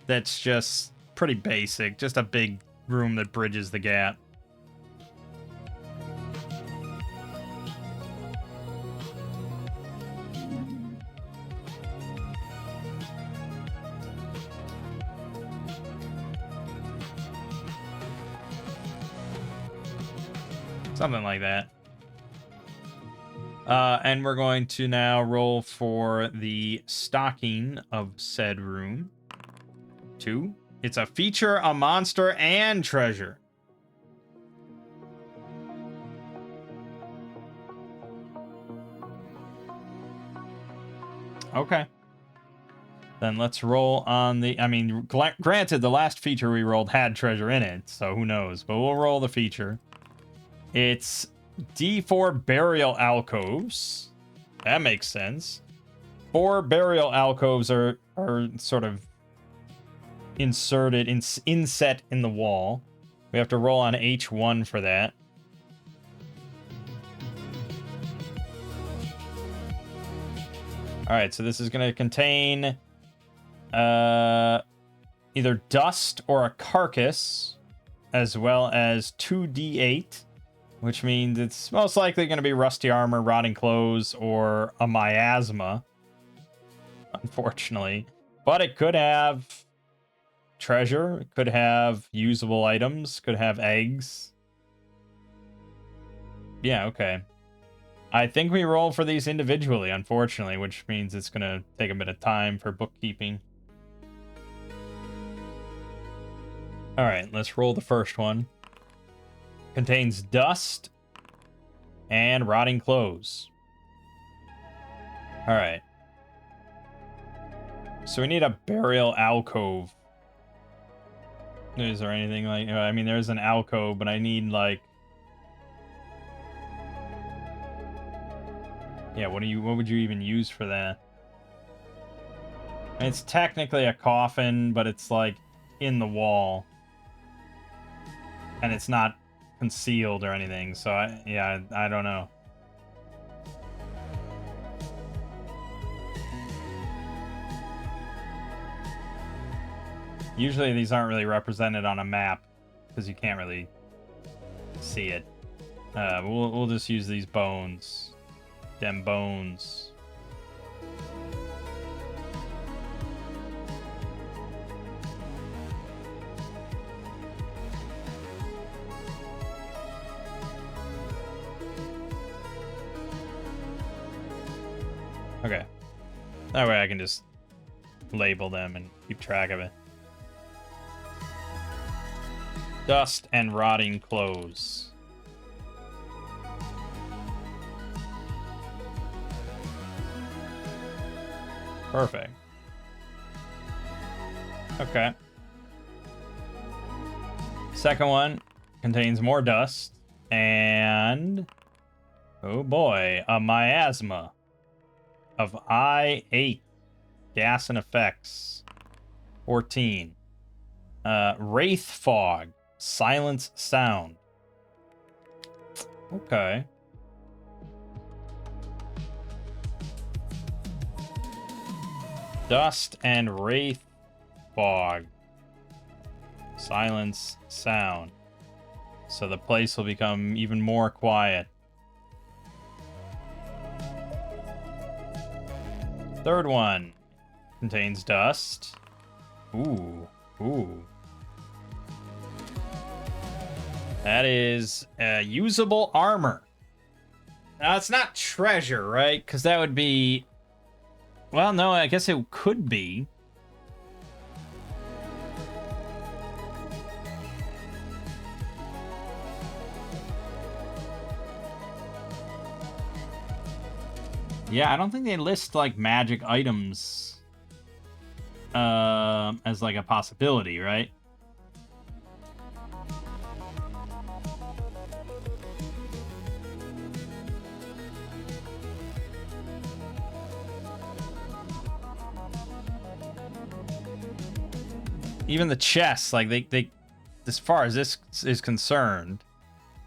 that's just pretty basic. Just a big room that bridges the gap. Something like that. And we're going to now roll for the stocking of said room. 2. It's a feature, a monster, and treasure. Okay. Then let's roll on the... I mean, granted, the last feature we rolled had treasure in it, so who knows? But we'll roll the feature. It's D4 burial alcoves. That makes sense. 4 burial alcoves are sort of inserted, inset in the wall. We have to roll on H1 for that. Alright, so this is going to contain either dust or a carcass, as well as 2d8, which means it's most likely going to be rusty armor, rotting clothes, or a miasma, unfortunately. But it could have treasure, it could have usable items, could have eggs. Yeah, okay. I think we roll for these individually, unfortunately, which means it's going to take a bit of time for bookkeeping. Alright, let's roll the first one. Contains dust and rotting clothes. Alright. So we need a burial alcove. Is there anything like... I mean, there's an alcove, but I need, like... Yeah, what would you even use for that? It's technically a coffin, but it's, like, in the wall. And it's not concealed or anything, so I don't know. Usually these aren't really represented on a map because you can't really see it. We'll just use these bones. Them bones. Okay. That way I can just label them and keep track of it. Dust and rotting clothes. Perfect. Okay. Second one contains more dust and... oh boy, a miasma of I8. Gas and effects. 14. Wraith fog. Silence sound. Okay. Dust and wraith fog. Silence sound. So the place will become even more quiet. Third one contains dust. Ooh. That is usable armor. Now, it's not treasure, right? Because that would be... Well, no, I guess it could be. Yeah, I don't think they list, like, magic items as, like, a possibility, right? Even the chests, like, they as far as this is concerned,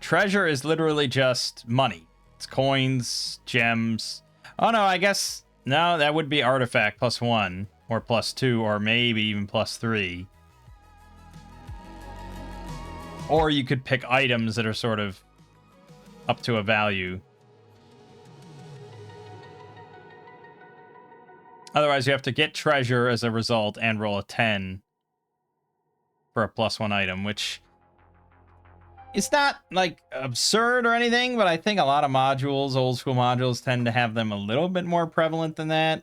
treasure is literally just money. It's coins, gems. Oh, no, I guess... No, that would be artifact +1, or +2, or maybe even +3. Or you could pick items that are sort of up to a value. Otherwise, you have to get treasure as a result and roll a 10 for a +1 item, which it's not, like, absurd or anything, but I think a lot of modules, old school modules, tend to have them a little bit more prevalent than that.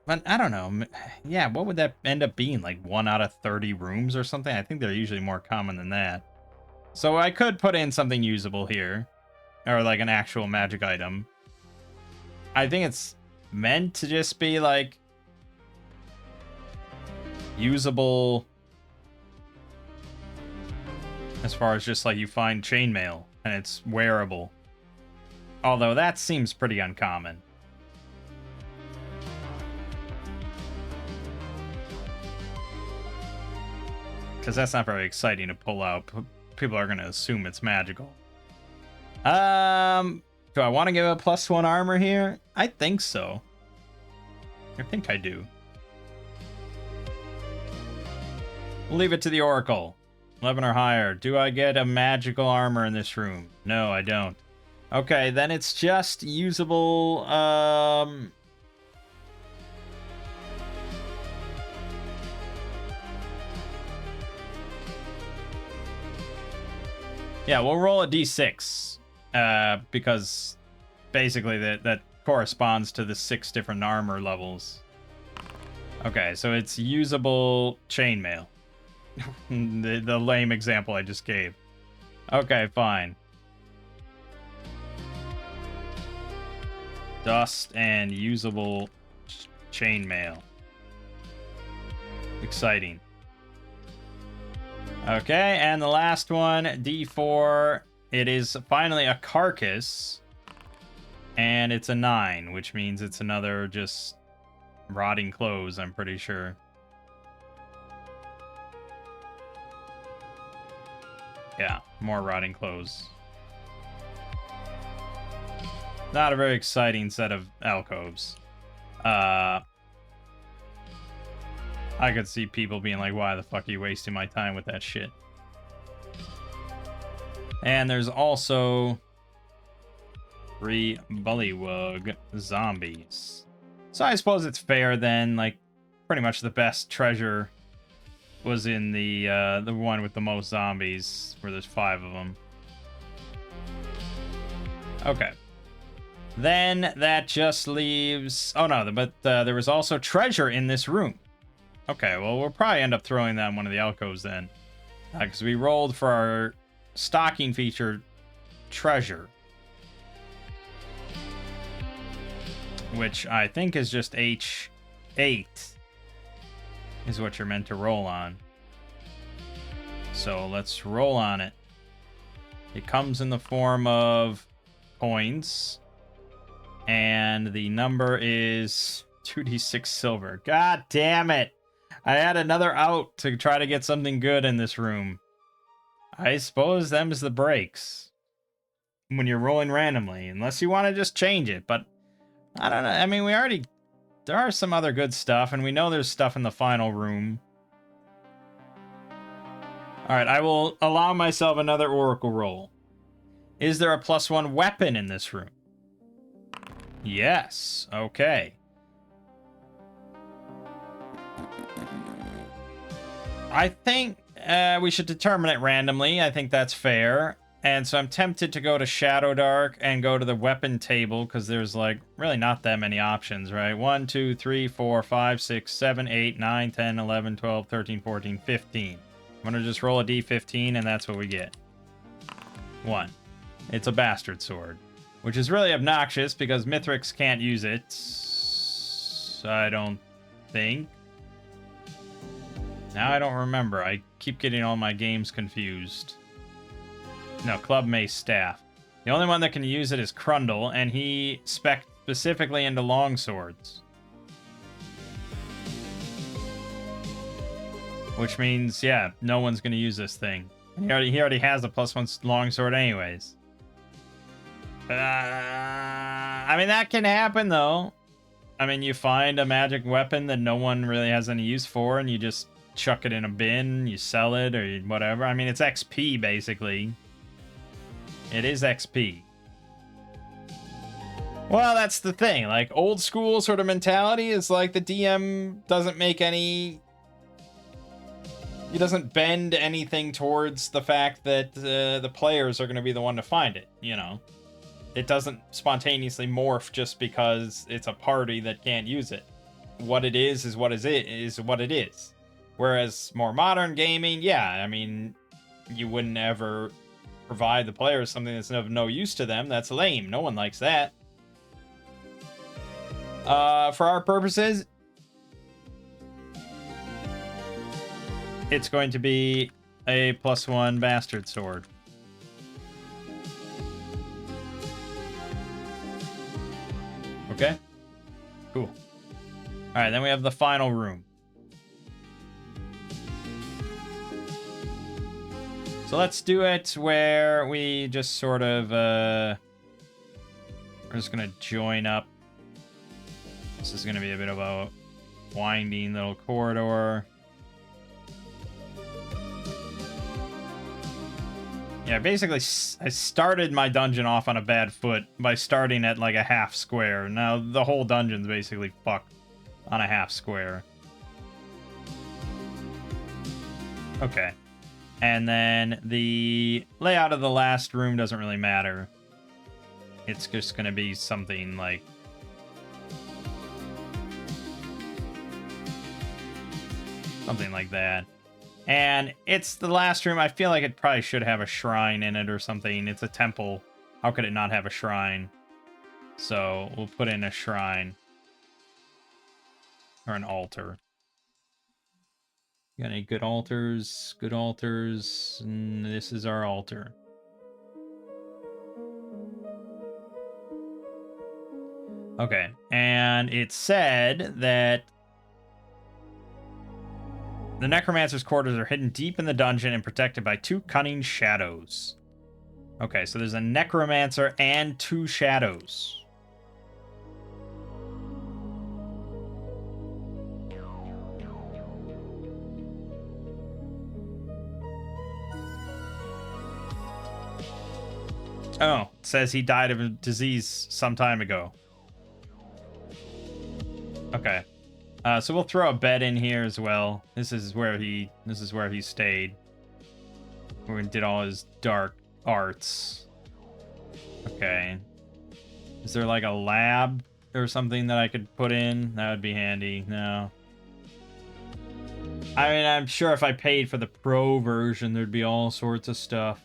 But I don't know. Yeah, what would that end up being? Like 1 out of 30 rooms or something? I think they're usually more common than that. So I could put in something usable here, or like an actual magic item. I think it's meant to just be like usable as far as just like you find chainmail and it's wearable. Although that seems pretty uncommon. Because that's not very exciting to pull out. People are going to assume it's magical. Do I want to give a +1 armor here? I think so. I think I do. We'll leave it to the Oracle. 11 or higher. Do I get a magical armor in this room? No, I don't. Okay, then it's just usable, yeah, we'll roll a d6, because basically that corresponds to the 6 different armor levels. Okay, so it's usable chainmail. the lame example I just gave. Okay, fine. Dust and usable chainmail. Exciting. Okay, and the last one, D4. It is finally a carcass. And it's a 9, which means it's another just rotting clothes, I'm pretty sure. Yeah, more rotting clothes. Not a very exciting set of alcoves. I could see people being like, why the fuck are you wasting my time with that shit? And there's also 3 bullywug zombies. So I suppose it's fair then, like, pretty much the best treasure was in the one with the most zombies, where there's 5 of them. Okay. Then that just leaves... Oh no, but there was also treasure in this room. Okay, well, we'll probably end up throwing that in one of the alcoves then. Because we rolled for our stocking feature treasure. Which I think is just H8. Is what you're meant to roll on. So let's roll on it. It comes in the form of coins. And the number is 2d6 silver. God damn it. I had another out to try to get something good in this room. I suppose them's the breaks. When you're rolling randomly. Unless you want to just change it. But I don't know. I mean, there are some other good stuff. And we know there's stuff in the final room. All right, I will allow myself another oracle roll. Is there a +1 weapon in this room? Yes. Okay. I think we should determine it randomly. I think that's fair. And so I'm tempted to go to Shadowdark and go to the weapon table because there's like really not that many options, right? 1, 2, 3, 4, 5, 6, 7, 8, 9, 10, 11, 12, 13, 14, 15. I'm going to just roll a d15 and that's what we get. 1. It's a bastard sword, which is really obnoxious because Mithrix can't use it. I don't think. Now I don't remember. I keep getting all my games confused. No, Club Mace Staff. The only one that can use it is Crundle, and he spec'd specifically into longswords. Which means, yeah, no one's going to use this thing. And he already has a +1 longsword anyways. I mean, that can happen, though. I mean, you find a magic weapon that no one really has any use for, and you just chuck it in a bin, you sell it, or whatever. I mean, it's XP, basically. It is XP. Well, that's the thing. Like, old school sort of mentality is like the DM doesn't make any... He doesn't bend anything towards the fact that the players are going to be the one to find it, you know? It doesn't spontaneously morph just because it's a party that can't use it. What it is what it is. Whereas more modern gaming, yeah, I mean, you wouldn't ever provide the players something that's of no use to them. That's lame. No one likes that. For our purposes, it's going to be a +1 bastard sword. Okay? Cool. Alright, then we have the final room. So let's do it where we just sort of, we're just gonna join up. This is gonna be a bit of a winding little corridor. Yeah, basically, I started my dungeon off on a bad foot by starting at like a half square. Now the whole dungeon's basically fucked on a half square. Okay. And then the layout of the last room doesn't really matter. It's just going to be something like... something like that. And it's the last room. I feel like it probably should have a shrine in it or something. It's a temple. How could it not have a shrine? So we'll put in a shrine. Or an altar. Got any good altars? Good altars. And this is our altar. Okay. And it said that the Necromancer's quarters are hidden deep in the dungeon and protected by 2 cunning shadows. Okay, so there's a Necromancer and 2 shadows. Oh, it says he died of a disease some time ago. Okay. So we'll throw a bed in here as well. This is where he stayed. Where he did all his dark arts. Okay. Is there like a lab or something that I could put in? That would be handy. No. I mean, I'm sure if I paid for the pro version, there'd be all sorts of stuff.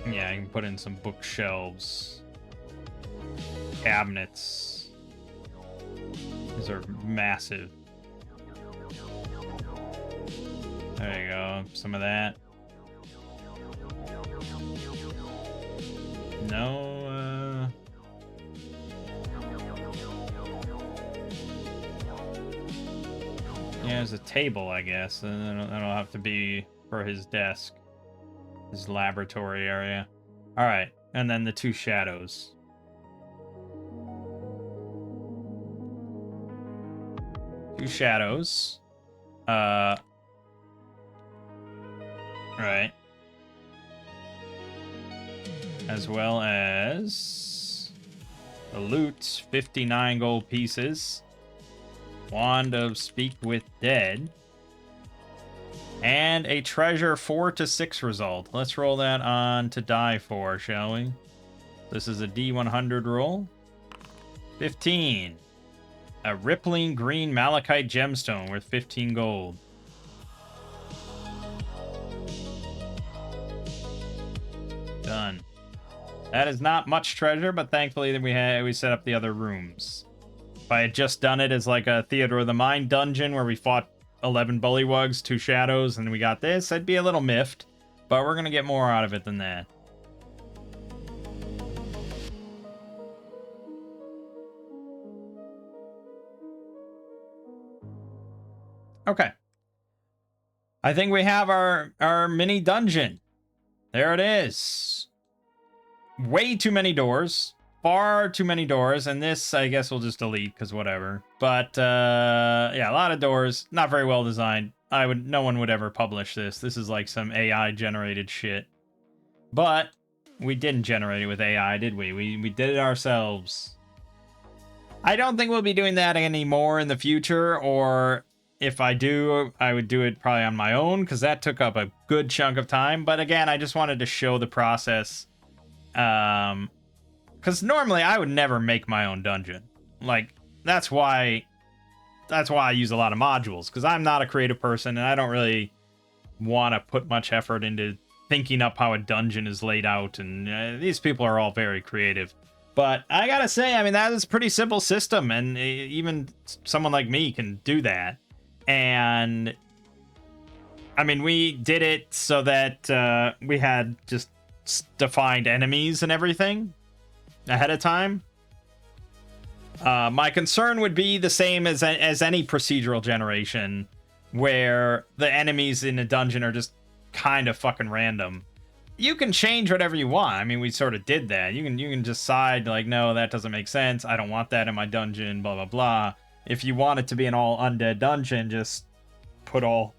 Yeah, I can put in some bookshelves. Cabinets. These are massive. There you go. Some of that. No, yeah, there's a table, I guess. And that'll have to be for his desk. His laboratory area. Alright, and then the 2 shadows. 2 shadows. Right. As well as the loot, 59 gold pieces. Wand of Speak with Dead. And a treasure 4 to 6 result. Let's roll that on to die for, shall we? This is a D100 roll. 15. A rippling green malachite gemstone worth 15 gold. Done. That is not much treasure, but thankfully we set up the other rooms. If I had just done it as like a Theater of the Mind dungeon where we fought 11 bullywugs, 2 shadows, and we got this, I'd be a little miffed. But we're going to get more out of it than that. Okay. I think we have our mini dungeon. There it is. Way too many doors. Far too many doors. And this, I guess, we'll just delete because whatever. But, yeah, a lot of doors. Not very well designed. No one would ever publish this. This is like some AI-generated shit. But we didn't generate it with AI, did we? We did it ourselves. I don't think we'll be doing that anymore in the future, or if I do, I would do it probably on my own, because that took up a good chunk of time. But again, I just wanted to show the process. Because normally I would never make my own dungeon. Like, that's why I use a lot of modules, because I'm not a creative person, and I don't really want to put much effort into thinking up how a dungeon is laid out, and these people are all very creative. But I gotta say, I mean, that is a pretty simple system, and even someone like me can do that. And I mean, we did it so that we had just defined enemies and everything ahead of time. My concern would be the same as any procedural generation, where the enemies in a dungeon are just kind of fucking random. You can change whatever you want. I mean, we sort of did that. You can decide, like, no, that doesn't make sense. I don't want that in my dungeon, blah, blah, blah. If you want it to be an all undead dungeon, just put all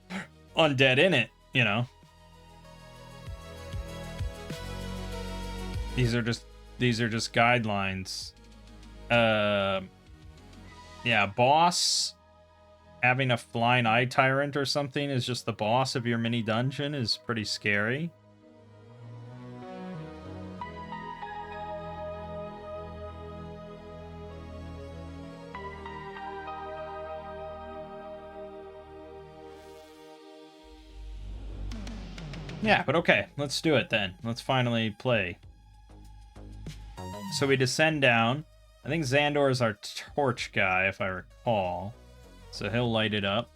undead in it, you know? These are just guidelines. Yeah, boss having a flying eye tyrant or something is just the boss of your mini dungeon is pretty scary. Yeah, but okay, let's do it then. Let's finally play. So we descend down. I think Xandor is our torch guy, if I recall. So he'll light it up.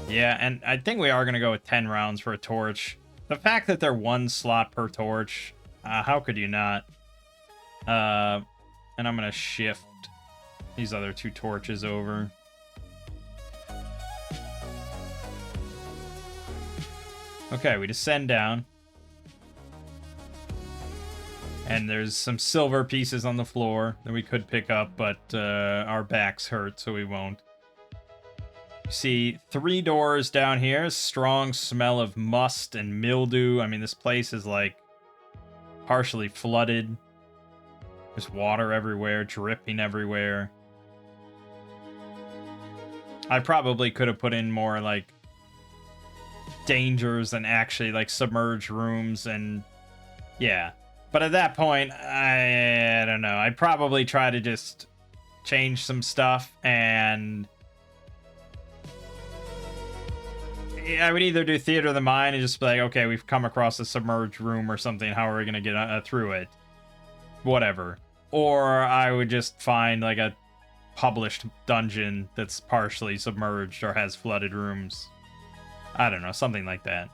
Yeah, and I think we are going to go with 10 rounds for a torch. The fact that they're 1 slot per torch, how could you not? And I'm going to shift these other 2 torches over. Okay, we descend down. And there's some silver pieces on the floor that we could pick up, but our backs hurt, so we won't. See 3 doors down here. Strong smell of must and mildew. I mean, this place is like partially flooded. There's water everywhere, dripping everywhere. I probably could have put in more like dangers and actually like submerged rooms, and yeah. But at that point, I don't know. I'd probably try to just change some stuff, and I would either do Theater of the Mind and just be like, okay, we've come across a submerged room or something. How are we going to get through it? Whatever. Or I would just find like a published dungeon that's partially submerged or has flooded rooms. I don't know, something like that.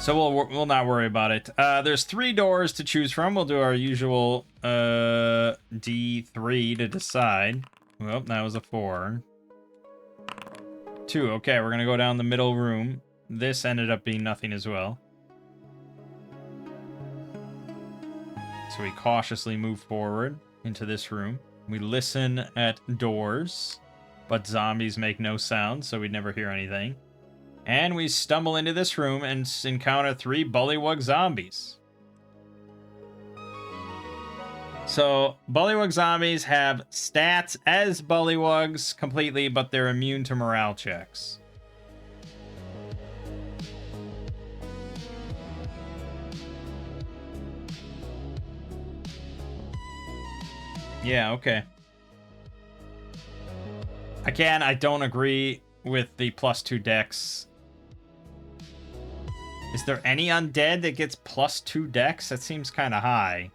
So we'll not worry about it. There's 3 doors to choose from. We'll do our usual D3 to decide. Well, that was a 4. 2. Okay, we're gonna go down the middle room. This ended up being nothing as well. So we cautiously move forward. into this room. We listen at doors, but zombies make no sound, so we'd never hear anything. And we stumble into this room and encounter 3 bullywug zombies. So, bullywug zombies have stats as bullywugs completely, but they're immune to morale checks. Yeah, okay. Again, I don't agree with the +2 dex. Is there any undead that gets +2 dex? That seems kind of high.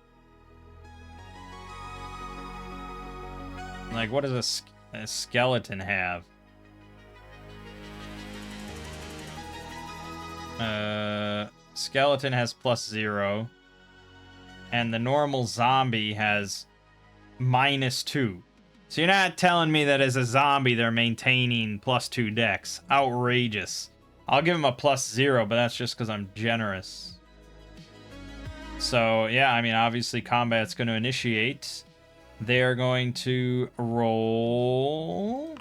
Like, what does a skeleton have? Skeleton has +0. And the normal zombie has -2. So you're not telling me that as a zombie they're maintaining +2 dex. Outrageous. I'll give him a +0, but that's just because I'm generous. So, yeah, I mean, obviously combat's going to initiate. They're going to roll.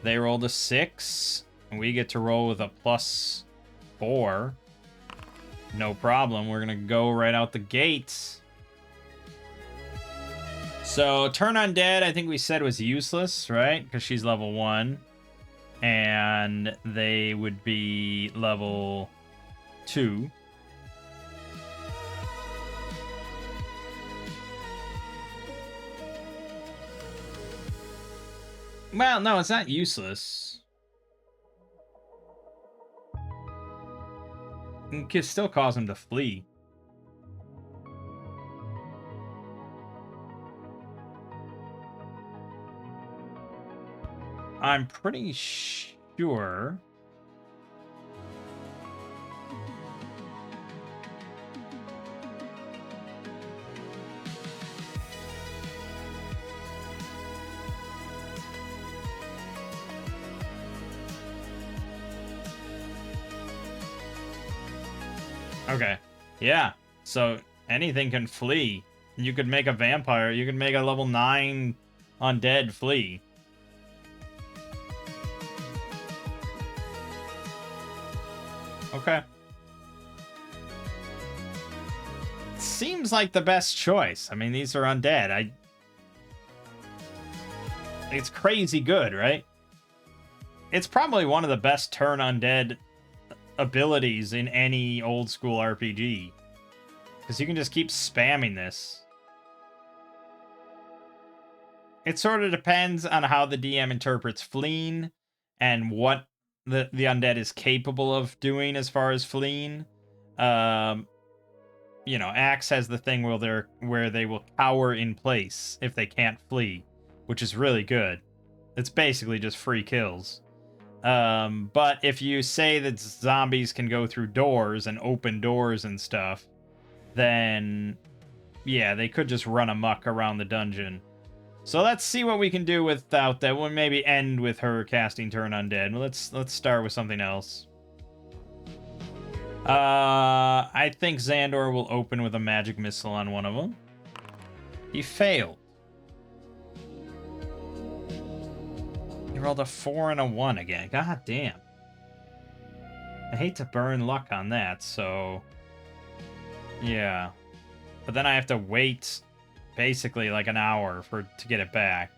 They rolled a 6. And we get to roll with a +4. No problem. We're going to go right out the gates. So, turn undead, I think we said was useless, right? Because she's level 1. And they would be level 2. Well, no, it's not useless. You can still cause them to flee. I'm pretty sure. Okay. Yeah. So anything can flee. You could make a vampire. You could make a level 9 undead flee. Okay. Seems like the best choice. I mean, these are undead. It's crazy good, right? It's probably one of the best turn undead abilities in any old school RPG. Because you can just keep spamming this. It sort of depends on how the DM interprets fleeing and what the undead is capable of doing as far as fleeing. You know, Axe has the thing where they will cower in place if they can't flee, which is really good. It's basically just free kills. But if you say that zombies can go through doors and open doors and stuff, then yeah, they could just run amok around the dungeon. So let's see what we can do without that. We'll maybe end with her casting Turn Undead. Let's start with something else. I think Xandor will open with a magic missile on one of them. He failed. He rolled a 4 and a 1 again. God damn. I hate to burn luck on that, so... yeah. But then I have to wait basically like an hour to get it back.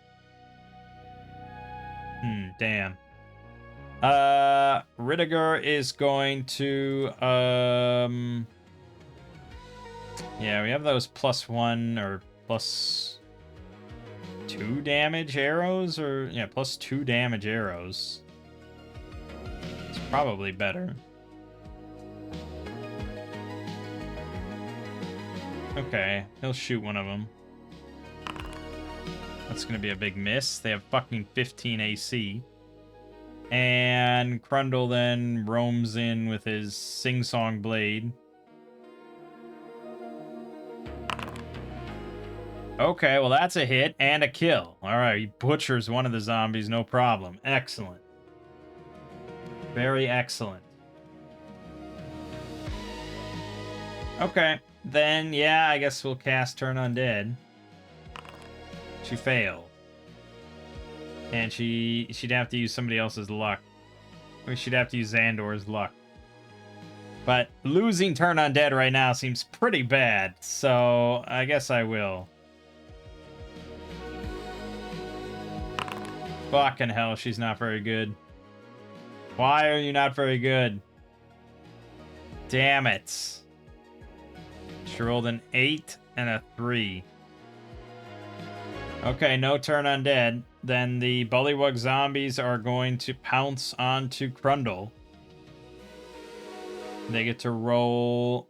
Damn. Riddiger is going to, yeah, we have those +1 or +2 damage arrows, or, yeah, +2 damage arrows. It's probably better. Okay, he'll shoot one of them. That's gonna be a big miss. They have fucking 15 AC. And Crundle then roams in with his sing-song blade. Okay, well that's a hit and a kill. Alright, he butchers one of the zombies, no problem. Excellent. Very excellent. Okay, then yeah, I guess we'll cast Turn Undead. She failed. And she'd have to use somebody else's luck. I mean, she'd have to use Xandor's luck. But losing turn undead right now seems pretty bad, so I guess I will. Fucking hell, she's not very good. Why are you not very good? Damn it. She rolled an 8 and a 3. Okay, no turn undead. Then the Bullywug zombies are going to pounce onto Crundle. They get to roll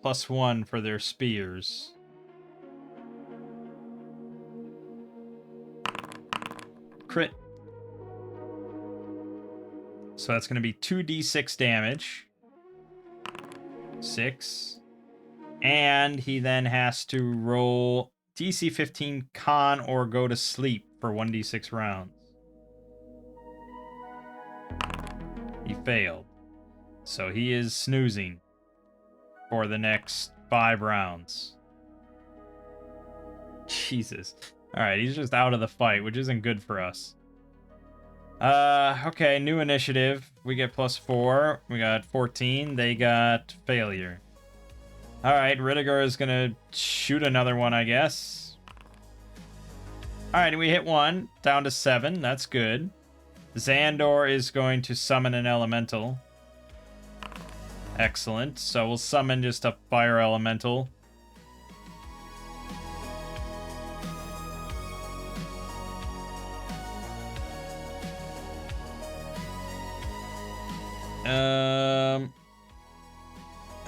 +1 for their spears. Crit. So that's going to be 2d6 damage. 6. And he then has to roll DC 15 con or go to sleep for 1d6 rounds. He failed. So he is snoozing for the next 5 rounds. Jesus. Alright, he's just out of the fight, which isn't good for us. Okay, new initiative. We get +4. We got 14. They got failure. Alright, Riddiger is gonna shoot another one, I guess. Alright, we hit 1. Down to 7. That's good. Xandor is going to summon an elemental. Excellent. So we'll summon just a fire elemental.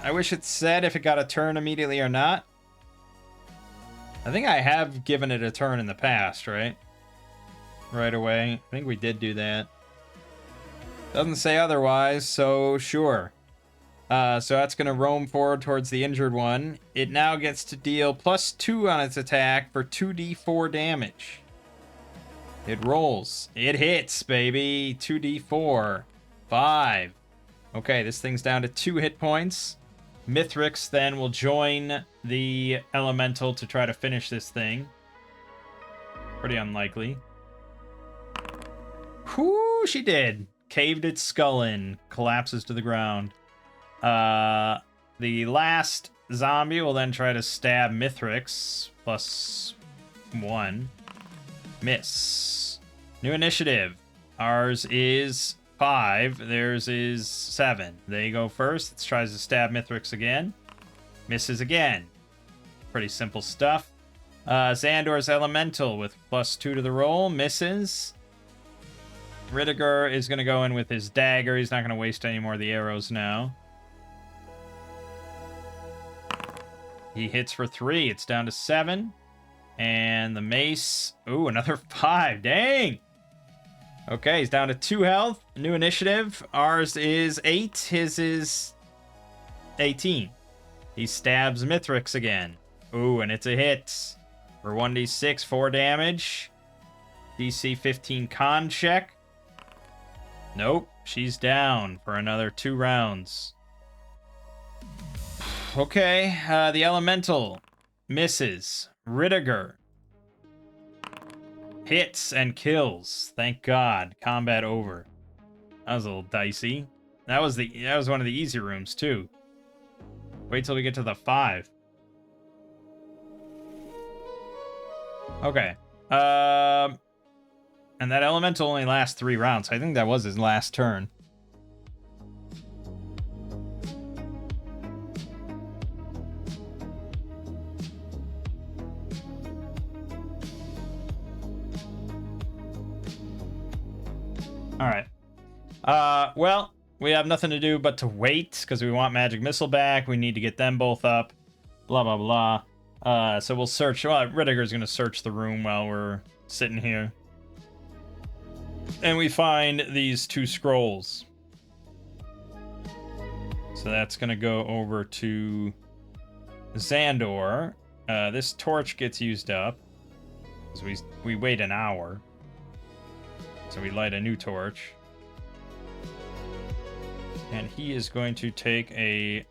I wish it said if it got a turn immediately or not. I think I have given it a turn in the past, right? Right away. I think we did do that. Doesn't say otherwise, so sure. So that's going to roam forward towards the injured one. It now gets to deal +2 on its attack for 2d4 damage. It rolls. It hits, baby. 2d4. 5. Okay, this thing's down to 2 hit points. Mithrix then will join the elemental to try to finish this thing. Pretty unlikely. Whoo, she did. Caved its skull in. Collapses to the ground. The last zombie will then try to stab Mithrix. +1. Miss. New initiative. Ours is 5. Theirs is 7. They go first. It tries to stab Mithrix again. Misses again. Pretty simple stuff. Xandor's elemental with +2 to the roll. Misses. Riddiger is going to go in with his dagger. He's not going to waste any more of the arrows now. He hits for 3. It's down to 7. And the mace. Ooh, another 5. Dang! Okay, he's down to 2 health. New initiative. Ours is 8. His is 18. He stabs Mithrix again. Ooh, and it's a hit. For 1d6, 4 damage. DC 15 con check. Nope, she's down for another 2 rounds. Okay, the elemental misses. Riddiger hits and kills. Thank God. Combat over. That was a little dicey. That was one of the easy rooms too. Wait till we get to the 5. Okay. And that elemental only lasts 3 rounds. I think that was his last turn. Alright. Well, we have nothing to do but to wait, because we want Magic Missile back. We need to get them both up. Blah, blah, blah. So we'll search. Well, Riddiger's going to search the room while we're sitting here. And we find these 2 scrolls. So that's going to go over to Xandor. This torch gets used up. So we wait an hour. So we light a new torch. And he is going to take a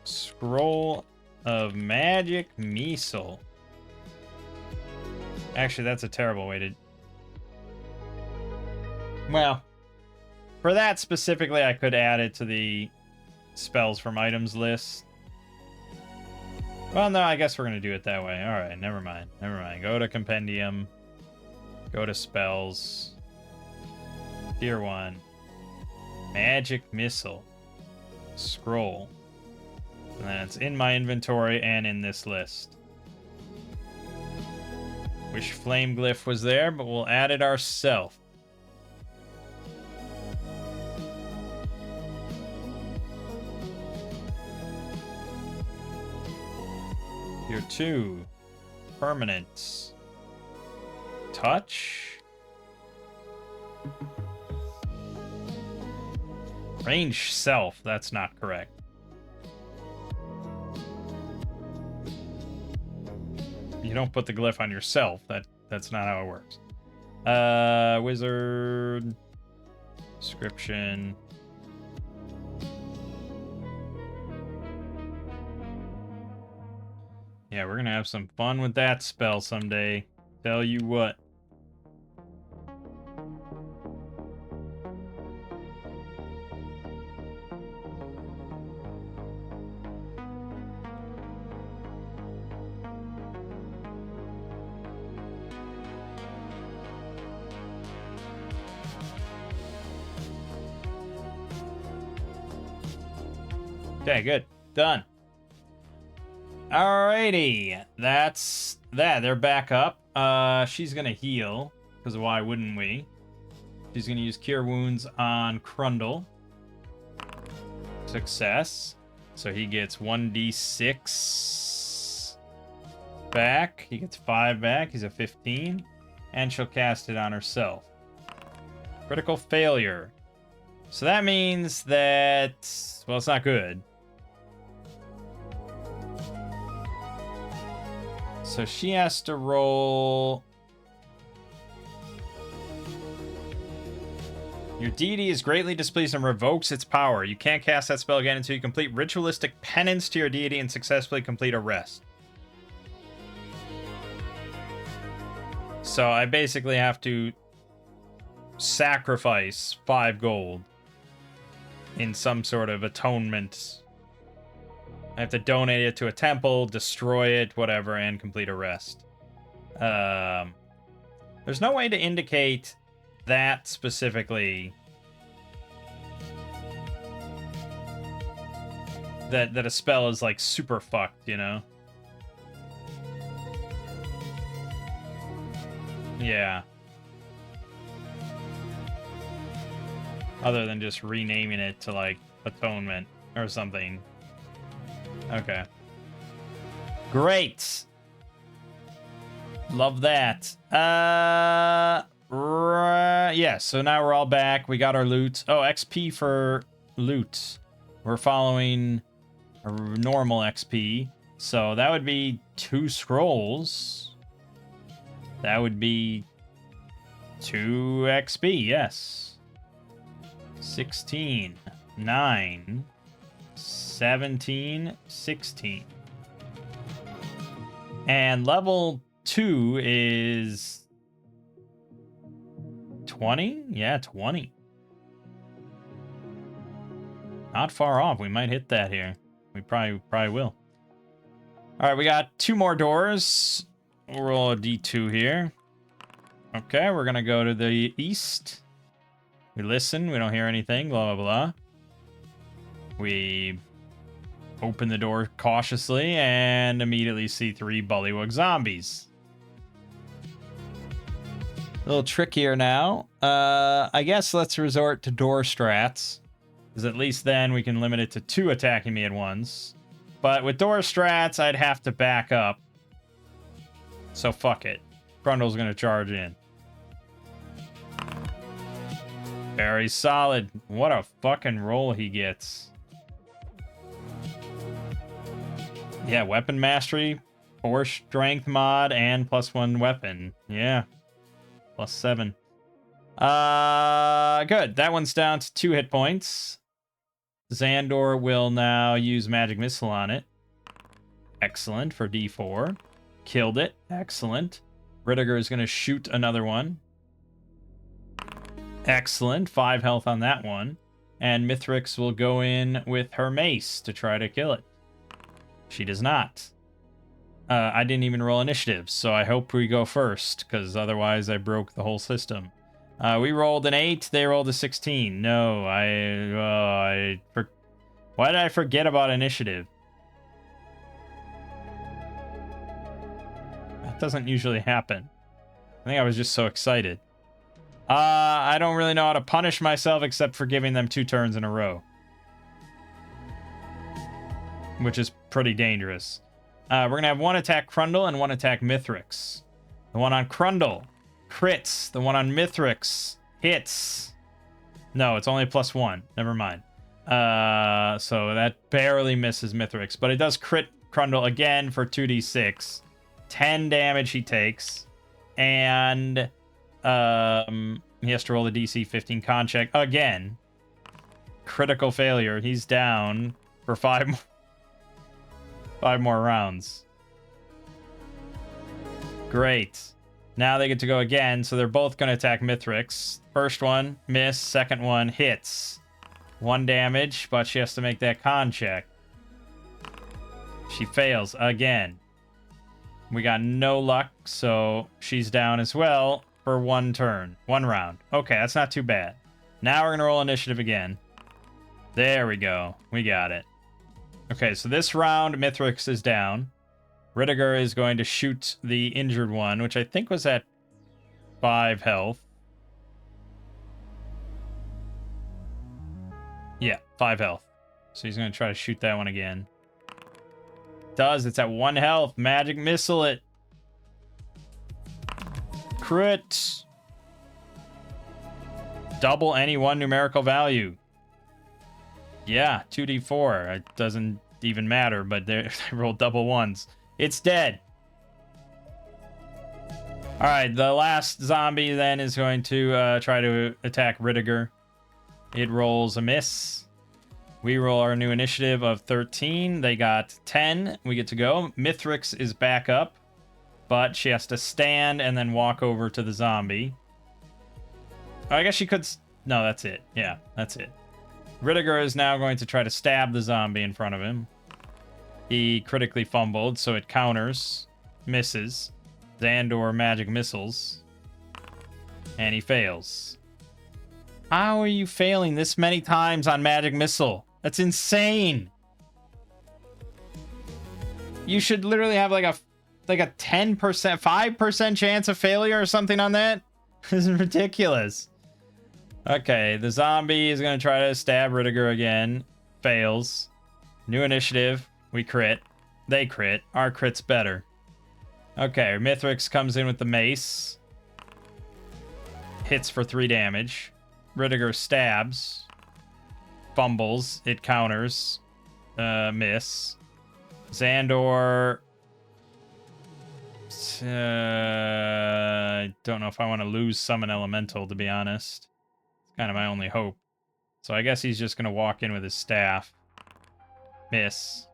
scroll of magic missile. Actually, that's a terrible way to... Well, for that specifically, I could add it to the spells from items list. Well, no, I guess we're going to do it that way. All right, never mind. Never mind. Go to Compendium. Go to Spells. Tier 1. Magic Missile. Scroll. And then it's in my inventory and in this list. Wish Flame Glyph was there, but we'll add it ourselves. Tier 2. Permanent. Touch. Range self. That's not correct. You don't put the glyph on yourself. That's not how it works. Wizard. Description. Yeah, we're gonna have some fun with that spell someday. Tell you what. Okay, good. Done. Alrighty. That's that. They're back up. She's gonna heal, because why wouldn't we? She's gonna use Cure Wounds on Crundle. Success. So he gets 1d6 back. He gets 5 back. He's a 15. And she'll cast it on herself. Critical failure. So that means that... well, it's not good. So she has to roll... Your deity is greatly displeased and revokes its power. You can't cast that spell again until you complete ritualistic penance to your deity and successfully complete a rest. So I basically have to sacrifice 5 gold in some sort of atonement. I have to donate it to a temple, destroy it, whatever, and complete a rest. There's no way to indicate that specifically. That a spell is, like, super fucked, you know? Yeah. Other than just renaming it to, like, Atonement or something. Okay. Great. Love that. Yeah, so now we're all back. We got our loot. Oh, XP for loot. We're following a normal XP. So that would be 2 scrolls. That would be 2 XP, yes. 16, 9, 17, 16. And level 2 is 20? Yeah, 20. Not far off. We might hit that here. We probably will. All right, we got 2 more doors. We'll roll a D2 here. Okay, we're going to go to the east. We listen. We don't hear anything. Blah, blah, blah. We open the door cautiously and immediately see 3 bullywug zombies. A little trickier now. I guess let's resort to door strats. Because at least then we can limit it to 2 attacking me at once. But with door strats, I'd have to back up. So fuck it. Grundle's gonna charge in. Very solid. What a fucking roll he gets. Yeah, weapon mastery, 4 strength mod, and +1 weapon. Yeah. +7. Good. That one's down to 2 hit points. Xandor will now use Magic Missile on it. Excellent for D4. Killed it. Excellent. Riddiger is going to shoot another one. Excellent. 5 health on that one. And Mithrix will go in with her mace to try to kill it. She does not. I didn't even roll initiative, so I hope we go first, because otherwise I broke the whole system. We rolled an 8, they rolled a 16. No, why did I forget about initiative? That doesn't usually happen. I think I was just so excited. I don't really know how to punish myself except for giving them 2 turns in a row. Which is pretty dangerous. We're going to have 1 attack Crundle and 1 attack Mithrix. The one on Crundle crits. The one on Mithrix hits. No, it's only +1. Never mind. So that barely misses Mithrix. But it does crit Crundle again for 2d6. 10 damage he takes. And he has to roll the DC 15 con check again. Critical failure. He's down for 5 more rounds. Great. Now they get to go again, so they're both going to attack Mithrix. First one, miss. Second one, hits. 1 damage, but she has to make that con check. She fails again. We got no luck, so she's down as well for 1 turn. 1 round. Okay, that's not too bad. Now we're going to roll initiative again. There we go. We got it. Okay, so this round, Mithrix is down. Riddiger is going to shoot the injured one, which I think was at 5 health. Yeah, 5 health. So he's going to try to shoot that one again. Does. It's at 1 health. Magic missile it. Crit. Double any 1 numerical value. Yeah, 2d4. It doesn't even matter, but they rolled double 1s. It's dead. All right, the last zombie then is going to try to attack Riddiger. It rolls a miss. We roll our new initiative of 13. They got 10. We get to go. Mithrix is back up, but she has to stand and then walk over to the zombie. Oh, I guess she could... No, that's it. Yeah, that's it. Riddiger is now going to try to stab the zombie in front of him. He critically fumbled, so it counters. Misses. Xandor magic missiles. And he fails. How are you failing this many times on magic missile? That's insane. You should literally have like a 10%, 5% chance of failure or something on that. This is ridiculous. Okay, the zombie is going to try to stab Riddiger again. Fails. New initiative. We crit. They crit. Our crit's better. Okay, Mithrix comes in with the mace. Hits for 3 damage. Riddiger stabs. Fumbles. It counters. Miss. Xandor... I don't know if I want to lose Summon Elemental, to be honest. It's kind of my only hope. So I guess he's just going to walk in with his staff. Miss.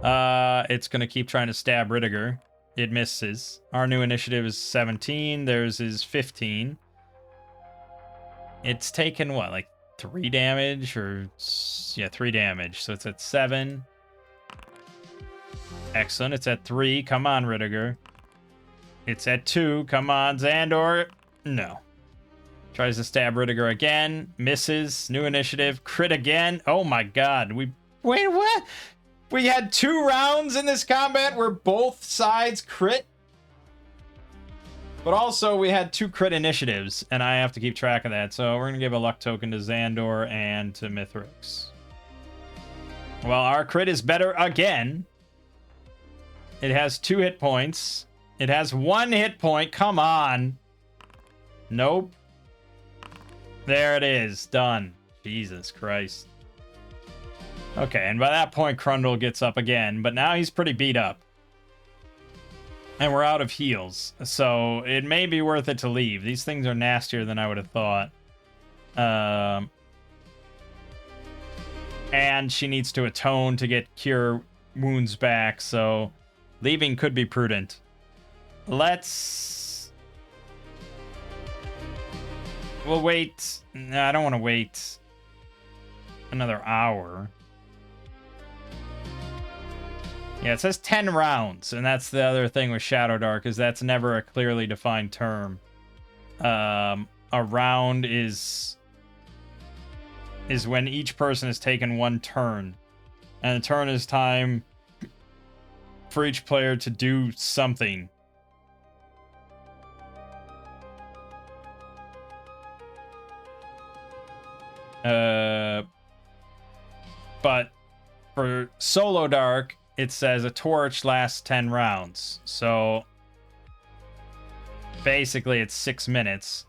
It's going to keep trying to stab Riddiger. It misses. Our new initiative is 17. Theirs is 15. It's taken, what, like 3 damage? Or, yeah, 3 damage. So it's at 7. Excellent. It's at 3. Come on, Riddiger. It's at 2. Come on, Xandor. No. Tries to stab Riddiger again. Misses. New initiative. Crit again. Oh my god. Wait, what? We had 2 rounds in this combat where both sides crit? But also, we had 2 crit initiatives, and I have to keep track of that. So we're going to give a luck token to Xandor and to Mithrix. Well, our crit is better again. It has 2 hit points. It has 1 hit point. Come on. Nope. There it is. Done. Jesus Christ. Okay, and by that point, Crundle gets up again, but now he's pretty beat up. And we're out of heals, so it may be worth it to leave. These things are nastier than I would have thought. And she needs to atone to get cure wounds back, so leaving could be prudent. We'll wait. No, I don't want to wait another hour. Yeah, it says 10 rounds, and that's the other thing with Shadowdark, is that's never a clearly defined term. A round is when each person has taken one turn, and a turn is time for each player to do something. But for Solo Dark, it says a torch lasts 10 rounds. So basically it's 6 minutes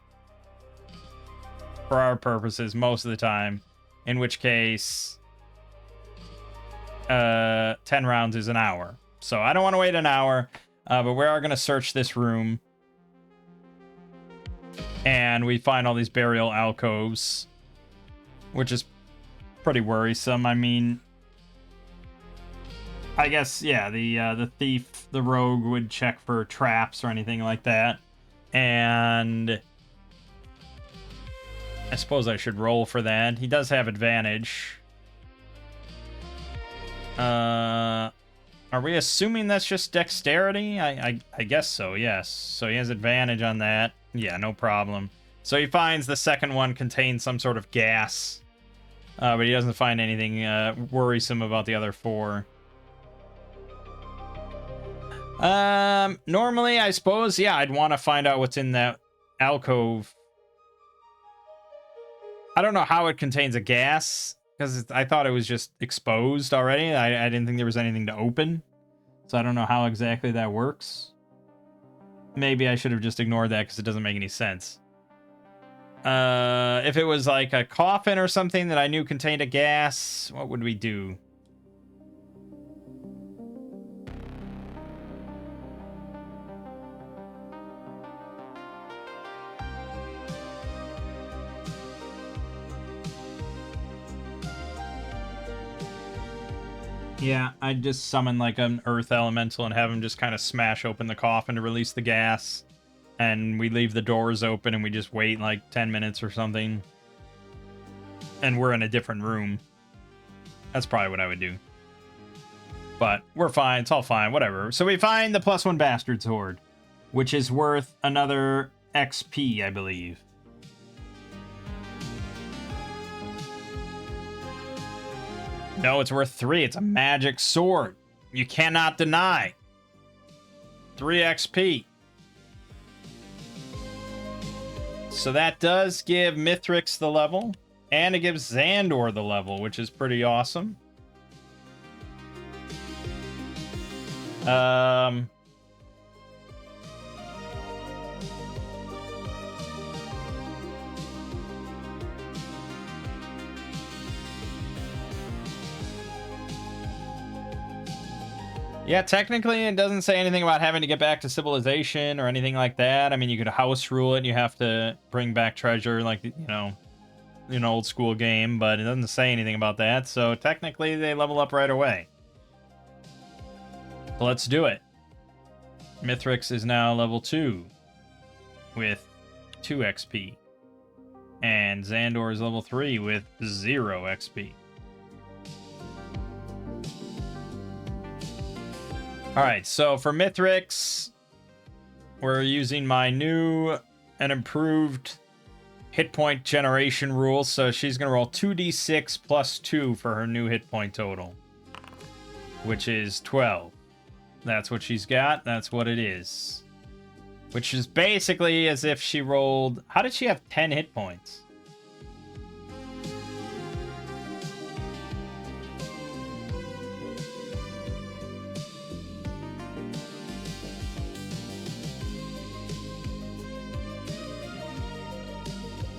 for our purposes most of the time, in which case 10 rounds is an hour. So I don't want to wait an hour, but we are going to search this room, and we find all these burial alcoves, which is pretty worrisome. I mean, I guess, yeah, the thief, the rogue, would check for traps or anything like that. And I suppose I should roll for that. He does have advantage. Are we assuming that's just dexterity? I guess so, yes. So he has advantage on that. Yeah, no problem. So he finds the second one contains some sort of gas. But he doesn't find anything worrisome about the other 4. Normally, I suppose, yeah, I'd want to find out what's in that alcove. I don't know how it contains a gas, because I thought it was just exposed already. I didn't think there was anything to open. So I don't know how exactly that works. Maybe I should have just ignored that because it doesn't make any sense. If it was like a coffin or something that I knew contained a gas, what would we do? Yeah, I'd just summon like an earth elemental and have him just kind of smash open the coffin to release the gas. And we leave the doors open and we just wait like 10 minutes or something. And we're in a different room. That's probably what I would do. But we're fine. It's all fine. Whatever. So we find the +1 Bastard's Horde, which is worth another XP, I believe. No, it's worth 3. It's a magic sword. You cannot deny. 3 XP. So that does give Mithrix the level, and it gives Xandor the level, which is pretty awesome. Yeah, technically it doesn't say anything about having to get back to civilization or anything like that. I mean, you could house rule it and you have to bring back treasure like, you know, an old school game, but it doesn't say anything about that. So technically they level up right away. So let's do it. Mithrix is now level 2 with 2 XP. And Xandor is level 3 with 0 XP. Alright, so for Mithrix, we're using my new and improved hit point generation rule. So she's going to roll 2d6 plus 2 for her new hit point total, which is 12. That's what she's got. That's what it is. Which is basically as if she rolled... How did she have 10 hit points?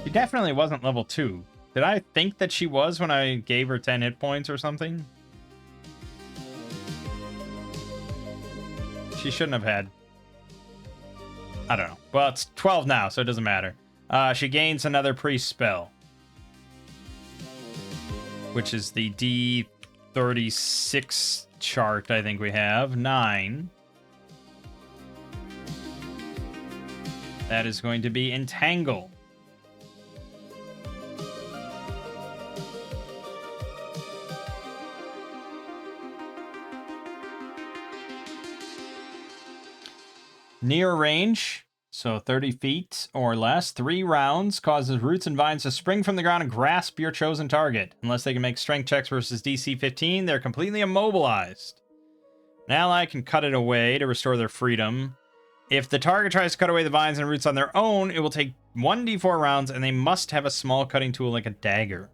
She definitely wasn't level 2. Did I think that she was when I gave her 10 hit points or something? She shouldn't have had. I don't know. Well, it's 12 now, so it doesn't matter. She gains another priest spell, which is the D36 chart I think we have. 9. That is going to be Entangle. Near range, so 30 feet or less, 3 rounds, causes roots and vines to spring from the ground and grasp your chosen target. Unless they can make strength checks versus DC 15, they're completely immobilized. An ally can cut it away to restore their freedom. If the target tries to cut away the vines and roots on their own, it will take 1d4 rounds, and they must have a small cutting tool like a dagger.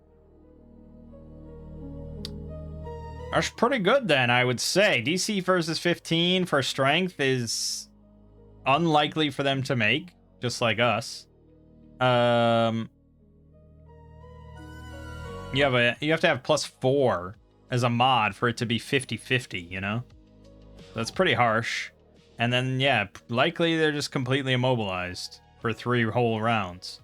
That's pretty good then, I would say. DC versus 15 for strength is unlikely for them to make, just like us. You have to have +4 as a mod for it to be 50-50, you know? That's pretty harsh. And then, yeah, likely they're just completely immobilized for 3 whole rounds.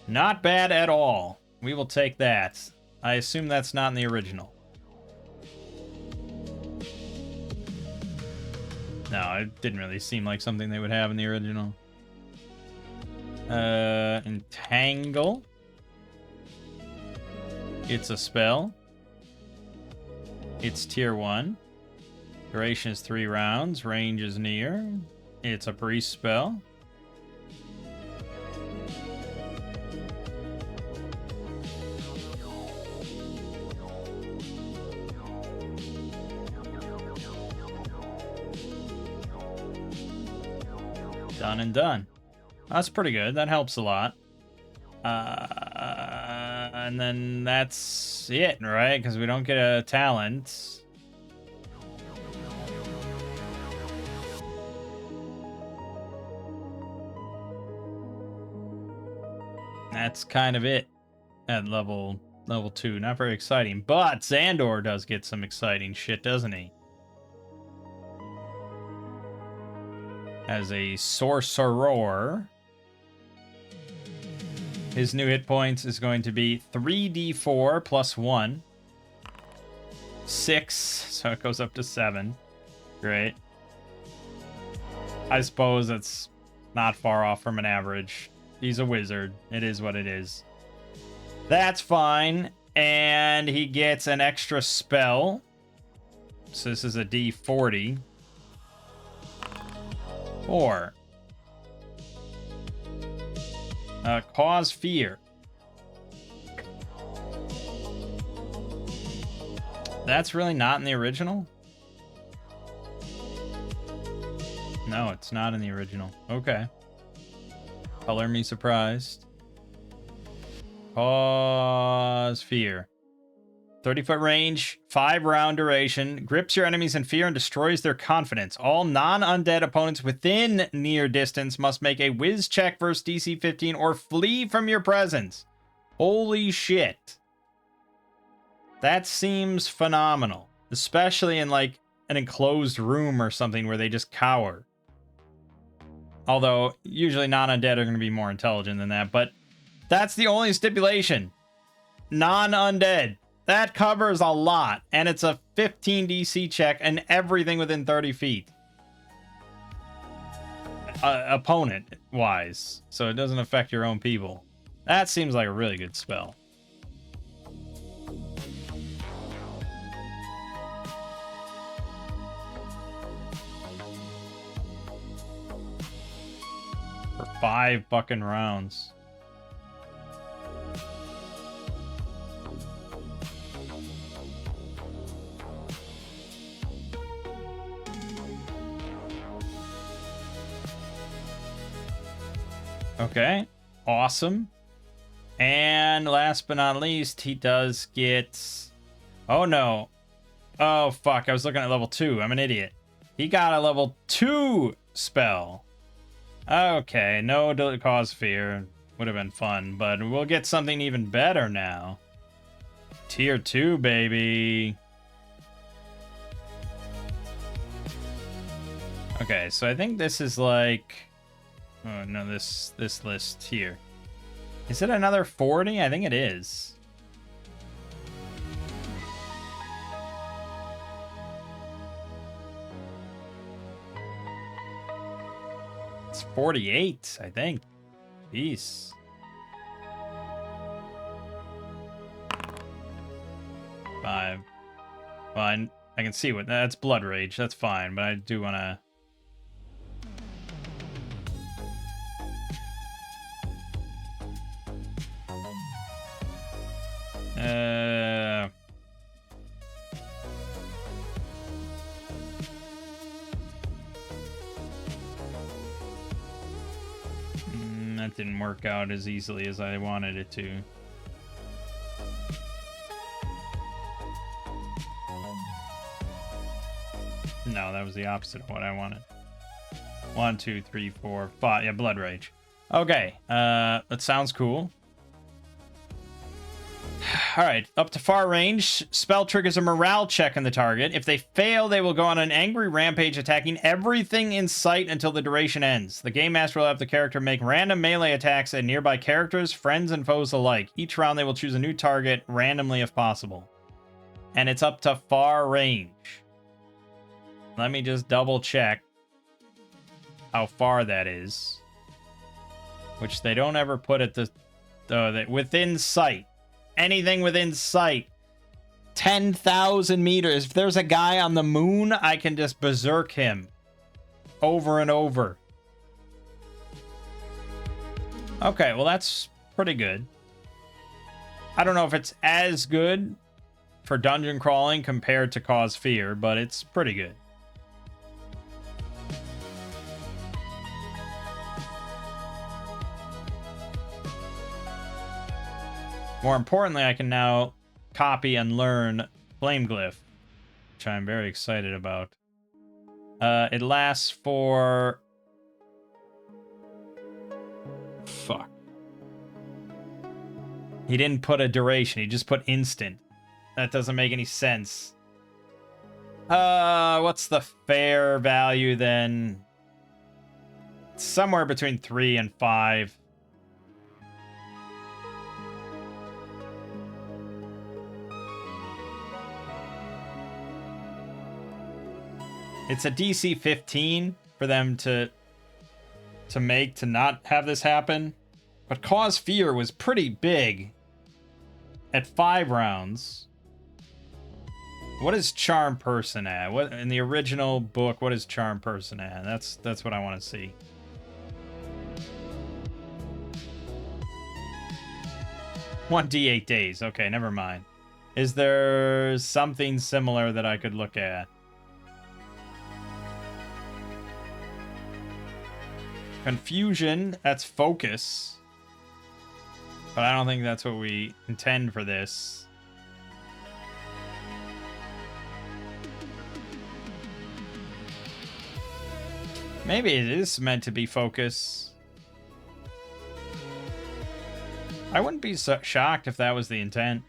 Not bad at all. We will take that. I assume that's not in the original. No, it didn't really seem like something they would have in the original. Entangle. It's a spell. It's tier 1. Duration is 3 rounds. Range is near. It's a priest spell. Done and done. That's pretty good. That helps a lot. And then that's it, right? Because we don't get a talent. That's kind of it at level 2. Not very exciting. But Xandor does get some exciting shit, doesn't he? As a sorcerer, his new hit points is going to be 3d4 plus 1. 6, so it goes up to 7. Great. I suppose it's not far off from an average. He's a wizard. It is what it is. That's fine. And he gets an extra spell. So this is a d40. 4. Cause fear. That's really not in the original? No, it's not in the original. Okay. Color me surprised. Cause fear. 30-foot range, 5-round duration, grips your enemies in fear and destroys their confidence. All non-undead opponents within near distance must make a whiz check versus DC 15 or flee from your presence. Holy shit. That seems phenomenal. Especially in, like, an enclosed room or something where they just cower. Although, usually non-undead are going to be more intelligent than that, but that's the only stipulation. Non-undead. That covers a lot, and it's a 15 DC check and everything within 30 feet. Opponent-wise, so it doesn't affect your own people. That seems like a really good spell. For 5 fucking rounds. Okay, awesome. And last but not least, he does get... Oh, no. Oh, fuck, I was looking at level 2. I'm an idiot. He got a level 2 spell. Okay, no cause fear. Would have been fun, but we'll get something even better now. Tier 2, baby. Okay, so I think this is like... Oh, no, this list here. Is it another 40? I think it is. It's 48, I think. Peace. Five. Fine. I can see what that's blood rage. That's fine, but I do want to. That didn't work out as easily as I wanted it to. No, that was the opposite of what I wanted. 1, 2, 3, 4, 5. Yeah, blood rage. Okay, that sounds cool. Alright, up to far range, spell triggers a morale check on the target. If they fail, they will go on an angry rampage, attacking everything in sight until the duration ends. The Game Master will have the character make random melee attacks at nearby characters, friends, and foes alike. Each round, they will choose a new target, randomly if possible. And it's up to far range. Let me just double check how far that is. Which they don't ever put at the within sight. Anything within sight. 10,000 meters. If there's a guy on the moon, I can just berserk him. Over and over. Okay, well that's pretty good. I don't know if it's as good for dungeon crawling compared to Cause Fear, but it's pretty good. More importantly, I can now copy and learn Flame Glyph, which I'm very excited about. It lasts for... Fuck. He didn't put a duration, he just put instant. That doesn't make any sense. What's the fair value then? Somewhere between 3 and 5. It's a DC 15 for them to not have this happen. But Cause Fear was pretty big at 5 rounds. What is Charm Person at? What in the original book, what is Charm Person at? That's what I want to see. One D8 days. Okay, never mind. Is there something similar that I could look at? Confusion, that's focus. But I don't think that's what we intend for this. Maybe it is meant to be focus. I wouldn't be so shocked if that was the intent.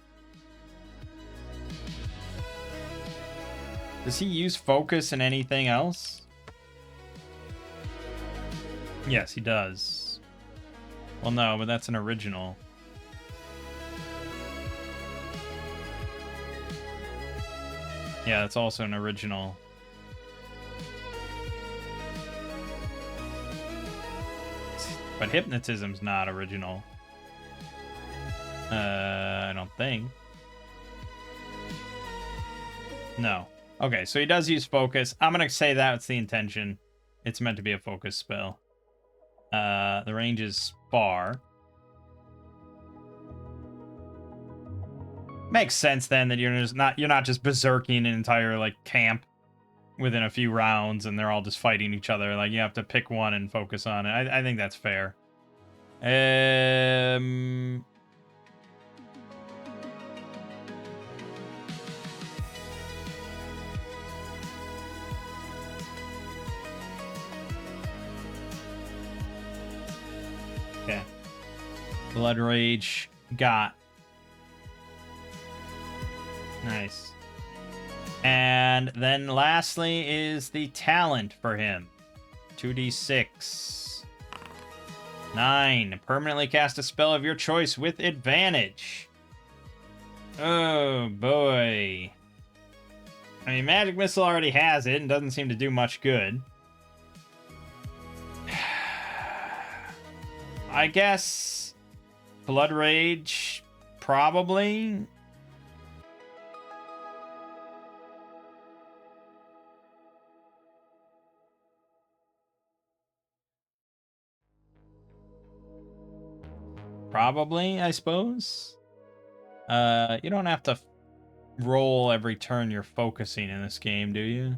Does he use focus in anything else? Yes, he does. Well, no, but that's an original. Yeah, that's also an original. But hypnotism's not original. I don't think. No. Okay, so he does use focus. I'm gonna say that's the intention. It's meant to be a focus spell. The range is far. Makes sense then that you're not just berserking an entire like camp within a few rounds and they're all just fighting each other. Like you have to pick one and focus on it. I think that's fair. Okay. Blood Rage got. Nice. And then lastly is the talent for him. 2d6. 9. Permanently cast a spell of your choice with advantage. Oh boy. I mean, Magic Missile already has it and doesn't seem to do much good. I guess Blood Rage, probably. Probably, I suppose. You don't have to roll every turn you're focusing in this game, do you?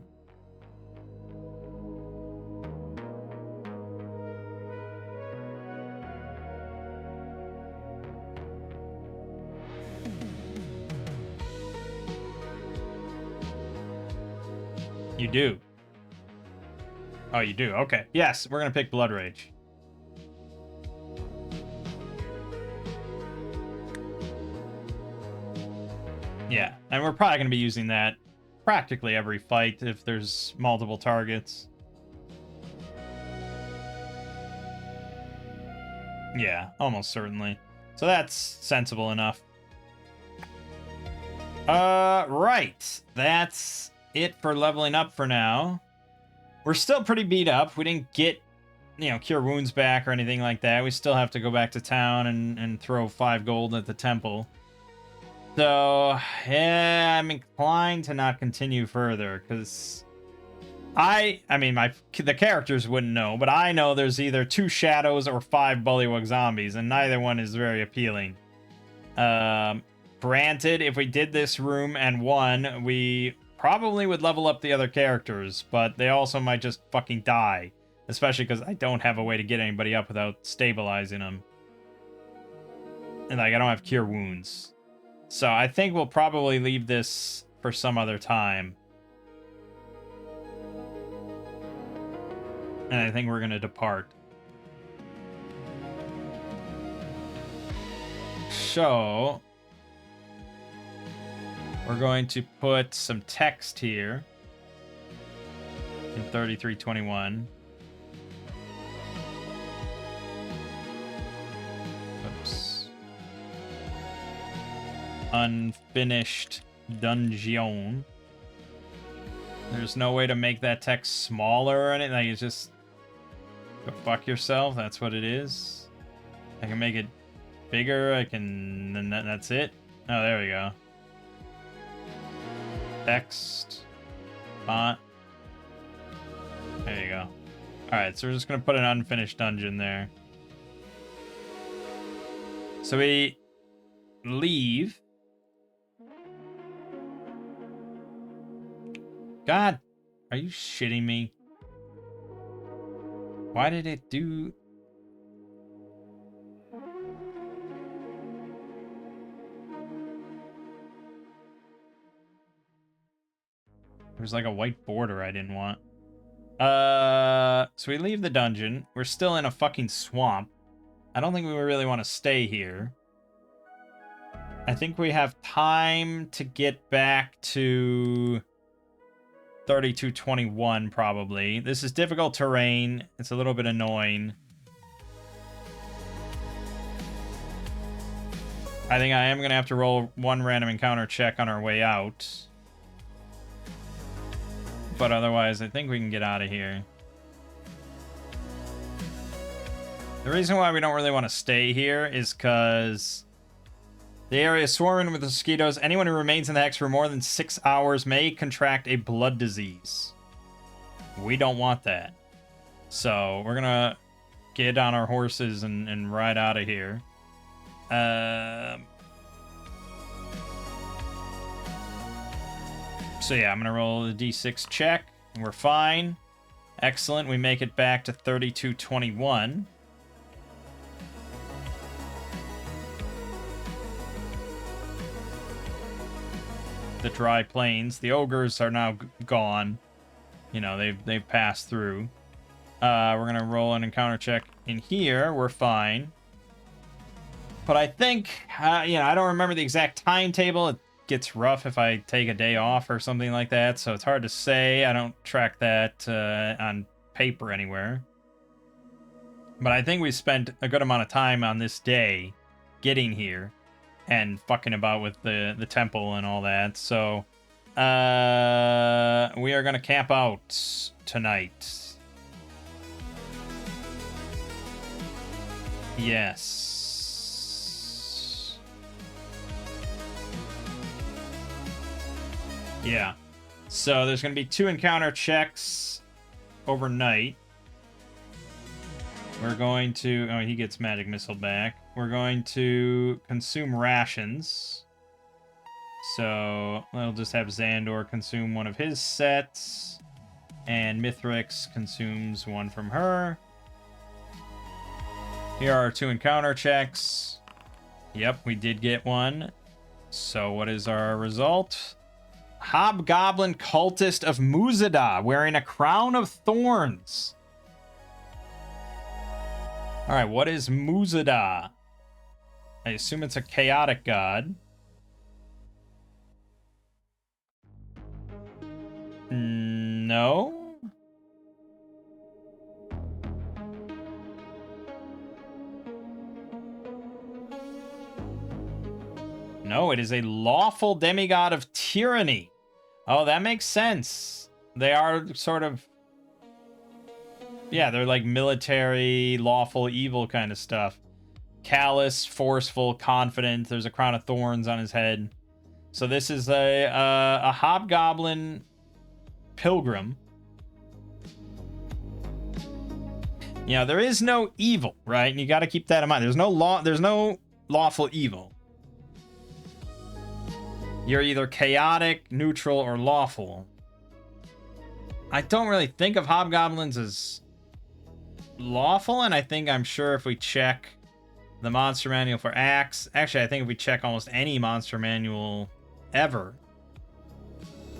You do. Oh, you do. Okay. Yes, we're going to pick Blood Rage. Yeah, and we're probably going to be using that practically every fight if there's multiple targets. Yeah, almost certainly. So that's sensible enough. Right. That's it for leveling up for now. We're still pretty beat up. We didn't get, Cure Wounds back or anything like that. We still have to go back to town and throw 5 gold at the temple. So, yeah, I'm inclined to not continue further, because the characters wouldn't know, but I know there's either 2 shadows or 5 bullywug zombies, and neither one is very appealing. Granted, if we did this room and won, we probably would level up the other characters, but they also might just fucking die, especially because I don't have a way to get anybody up without stabilizing them. And, I don't have Cure Wounds. So I think we'll probably leave this for some other time. And I think we're going to depart. So we're going to put some text here in 3321. Oops. Unfinished dungeon. There's no way to make that text smaller or anything. Like, it's just go fuck yourself. That's what it is. I can make it bigger. I can. Then that's it. Oh, there we go. Text. Font. There you go. Alright, so we're just gonna put an unfinished dungeon there. So we leave. God, are you shitting me? Why did it do... There's like a white border I didn't want. So we leave the dungeon. We're still in a fucking swamp. I don't think we really want to stay here. I think we have time to get back to 3221 probably. This is difficult terrain. It's a little bit annoying. I think I am going to have to roll 1 random encounter check on our way out. But otherwise, I think we can get out of here. The reason why we don't really want to stay here is because the area is swarming with mosquitoes. Anyone who remains in the hex for more than 6 hours may contract a blood disease. We don't want that. So we're going to get on our horses and ride out of here. So yeah, I'm going to roll the D6 check. We're fine. Excellent. We make it back to 3221. The dry plains. The ogres are now gone. You know, they've passed through. We're going to roll an encounter check in here. We're fine. But I think, I don't remember the exact timetable. It gets rough if I take a day off or something like that, so it's hard to say. I don't track that on paper anywhere. But I think we spent a good amount of time on this day getting here and fucking about with the temple and all that. So we are going to camp out tonight. Yes. Yeah. So there's going to be 2 encounter checks overnight. We're going to... Oh, he gets magic missile back. We're going to consume rations. So we'll just have Xandor consume one of his sets. And Mithrix consumes one from her. Here are our 2 encounter checks. Yep, we did get one. So what is our result? Hobgoblin Cultist of Muzada, wearing a crown of thorns. Alright, what is Muzada? I assume it's a chaotic god. No? No, it is a lawful demigod of tyranny. Oh, that makes sense. They are sort of... Yeah, they're like military, lawful, evil kind of stuff. Callous, forceful, confident. There's a crown of thorns on his head. So this is a hobgoblin pilgrim. Yeah, there is no evil, right? And you got to keep that in mind. There's no lawful evil. You're either chaotic, neutral, or lawful. I don't really think of hobgoblins as lawful, and I'm sure if we check the monster manual for axe, actually I think if we check almost any monster manual ever,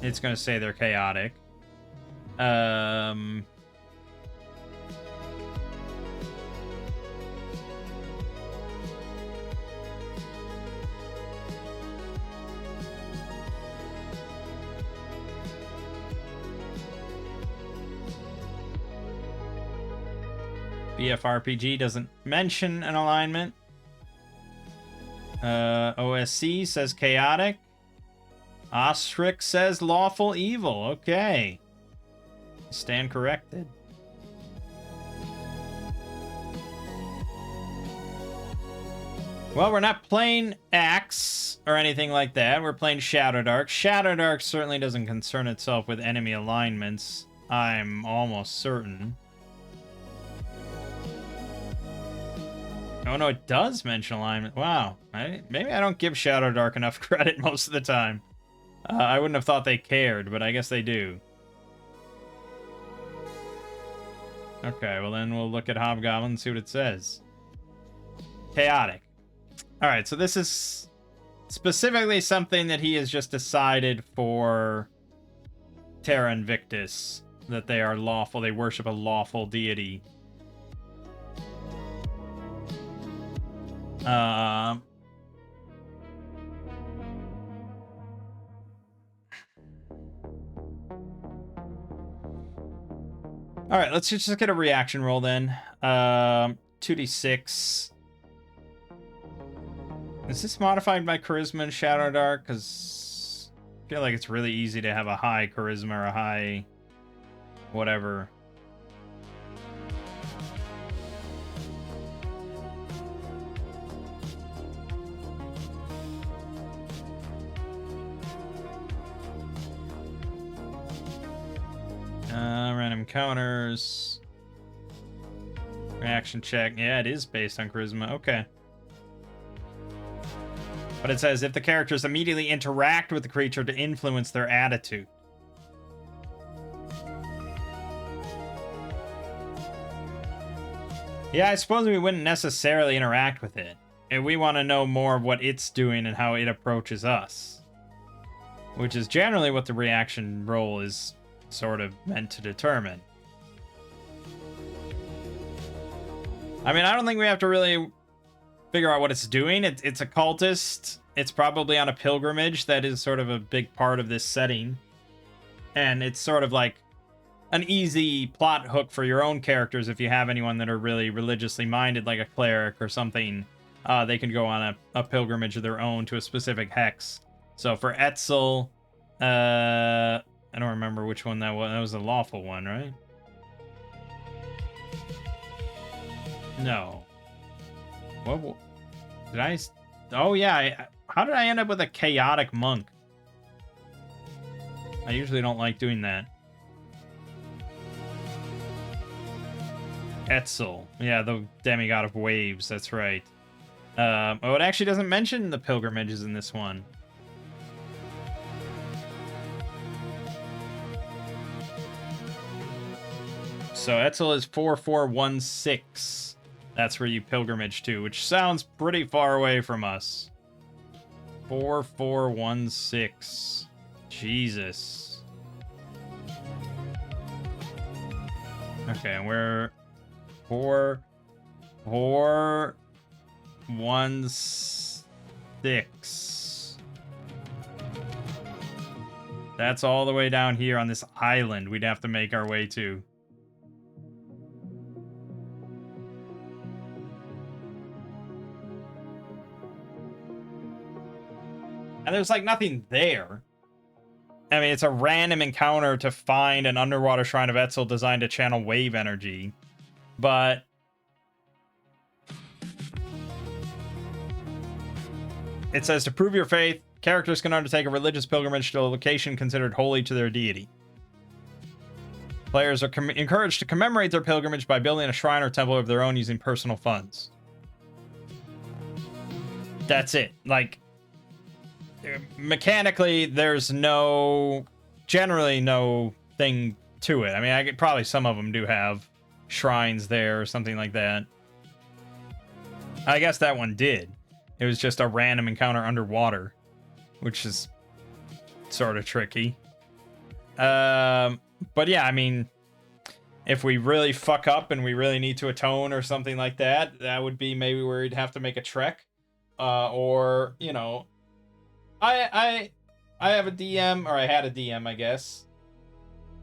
it's going to say they're chaotic. BFRPG doesn't mention an alignment. OSC says chaotic. Ostrich says lawful evil. Okay. Stand corrected. Well, we're not playing Axe or anything like that. We're playing Shadowdark. Shadowdark certainly doesn't concern itself with enemy alignments. I'm almost certain. Oh, no, it does mention alignment. Wow. Maybe I don't give Shadowdark enough credit most of the time. I wouldn't have thought they cared, but I guess they do. Okay, well then we'll look at Hobgoblin and see what it says. Chaotic. Alright, so this is specifically something that he has just decided for Terra Invictus. That they are lawful, they worship a lawful deity. All right, let's just get a reaction roll then. 2d6. Is this modified by charisma in Shadowdark? Because I feel like it's really easy to have a high charisma or a high whatever. Random counters. Reaction check. Yeah, it is based on charisma. Okay. But it says if the characters immediately interact with the creature to influence their attitude. Yeah, I suppose we wouldn't necessarily interact with it. And we want to know more of what it's doing and how it approaches us. Which is generally what the reaction roll is sort of meant to determine. I mean, I don't think we have to really figure out what it's doing. It's a cultist. It's probably on a pilgrimage. That is sort of a big part of this setting. And it's sort of like an easy plot hook for your own characters if you have anyone that are really religiously minded, like a cleric or something. They can go on a pilgrimage of their own to a specific hex. So for Etzel, I don't remember which one that was. That was the lawful one, right? No. What did I? Oh yeah. How did I end up with a chaotic monk? I usually don't like doing that. Etzel. Yeah, the demigod of waves. That's right. Oh, it actually doesn't mention the pilgrimages in this one. So Etzel is 4416. That's where you pilgrimage to, which sounds pretty far away from us. 4416. Jesus. Okay, we're 4416. That's all the way down here on this island we'd have to make our way to. And there's like nothing there. I mean, it's a random encounter to find an underwater shrine of Etzel designed to channel wave energy. But it says to prove your faith, characters can undertake a religious pilgrimage to a location considered holy to their deity. Players are encouraged to commemorate their pilgrimage by building a shrine or temple of their own using personal funds. That's it. Like, mechanically, there's generally no thing to it. I mean, probably some of them do have shrines there or something like that. I guess that one did. It was just a random encounter underwater, which is sort of tricky. But yeah, I mean, if we really fuck up and we really need to atone or something like that, that would be maybe where we'd have to make a trek. Or, you know, I have a DM, or I had a DM, I guess,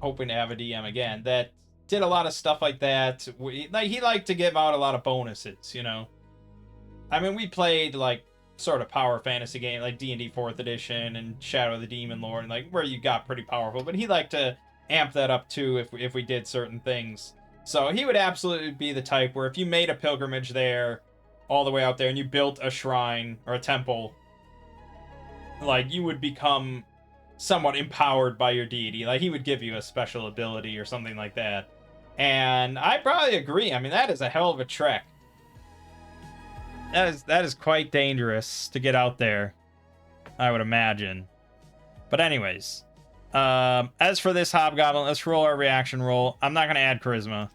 hoping to have a DM again, that did a lot of stuff like that. He liked to give out a lot of bonuses, you know. I mean, we played, like, sort of power fantasy game, like D&D 4th edition and Shadow of the Demon Lord, and, like, where you got pretty powerful, but he liked to amp that up, too, if we did certain things. So he would absolutely be the type where if you made a pilgrimage there, all the way out there, and you built a shrine or a temple, like, you would become somewhat empowered by your deity. Like, he would give you a special ability or something like that. And I probably agree. I mean, that is a hell of a trek. That is quite dangerous to get out there, I would imagine. But anyways, as for this hobgoblin, let's roll our reaction roll. I'm not going to add charisma.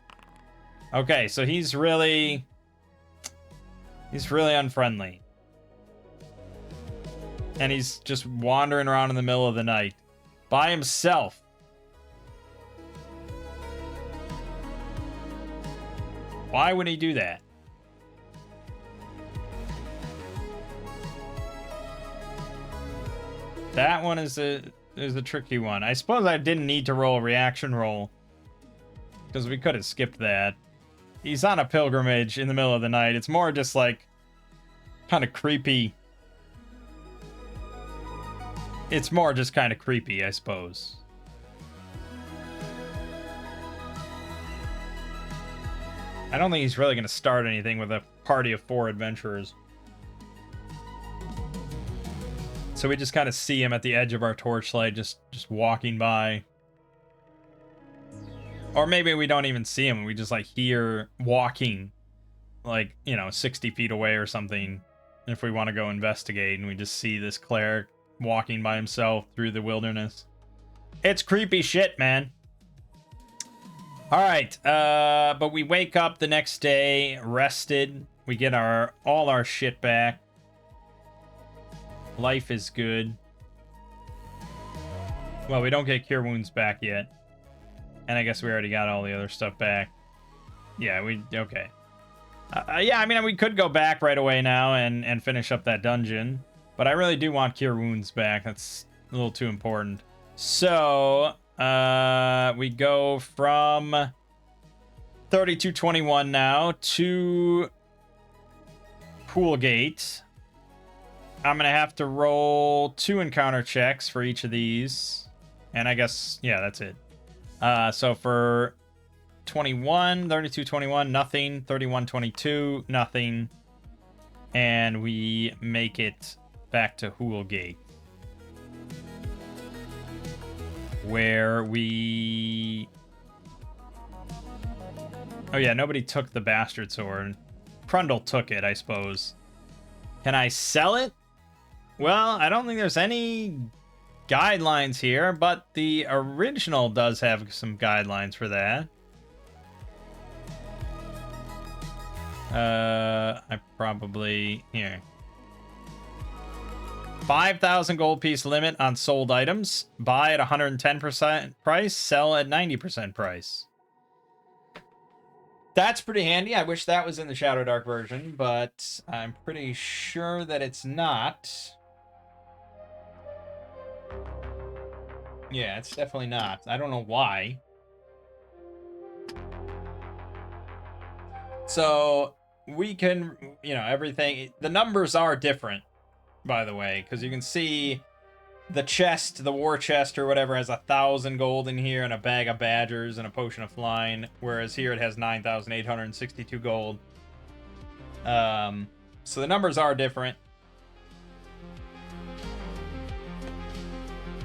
Okay, so he's really unfriendly. And he's just wandering around in the middle of the night by himself. Why would he do that? That one is a tricky one. I suppose I didn't need to roll a reaction roll, because we could have skipped that. He's on a pilgrimage in the middle of the night. It's more just like kind of creepy. It's more just kind of creepy, I suppose. I don't think he's really going to start anything with a party of 4 adventurers. So we just kind of see him at the edge of our torchlight, just walking by. Or maybe we don't even see him. We just, like, hear walking, like, you know, 60 feet away or something. If we want to go investigate, and we just see this cleric walking by himself through the wilderness. It's creepy shit, man. Alright, but we wake up the next day, rested. We get all our shit back. Life is good. Well, we don't get Cure Wounds back yet. And I guess we already got all the other stuff back. Yeah, okay. Yeah, I mean, we could go back right away now and finish up that dungeon. But I really do want Cure Wounds back. That's a little too important. So, we go from 3221 now to Poolgate. I'm going to have to roll 2 encounter checks for each of these. And I guess, yeah, that's it. So for 3221, nothing. 3122, nothing. and we make it back to Hoolgate, where we... Oh yeah, nobody took the bastard sword. Crundle took it, I suppose. Can I sell it? Well, I don't think there's any guidelines here, but the original does have some guidelines for that. I probably... Here. 5,000 gold piece limit on sold items. Buy at 110% price, sell at 90% price. That's pretty handy. I wish that was in the Shadowdark version, but I'm pretty sure that it's not. Yeah, it's definitely not. I don't know why. So we can, you know, everything. The numbers are different, by the way, because you can see the chest, the war chest or whatever, has 1,000 gold in here and a bag of badgers and a potion of flying, whereas here it has 9,862 gold. So the numbers are different.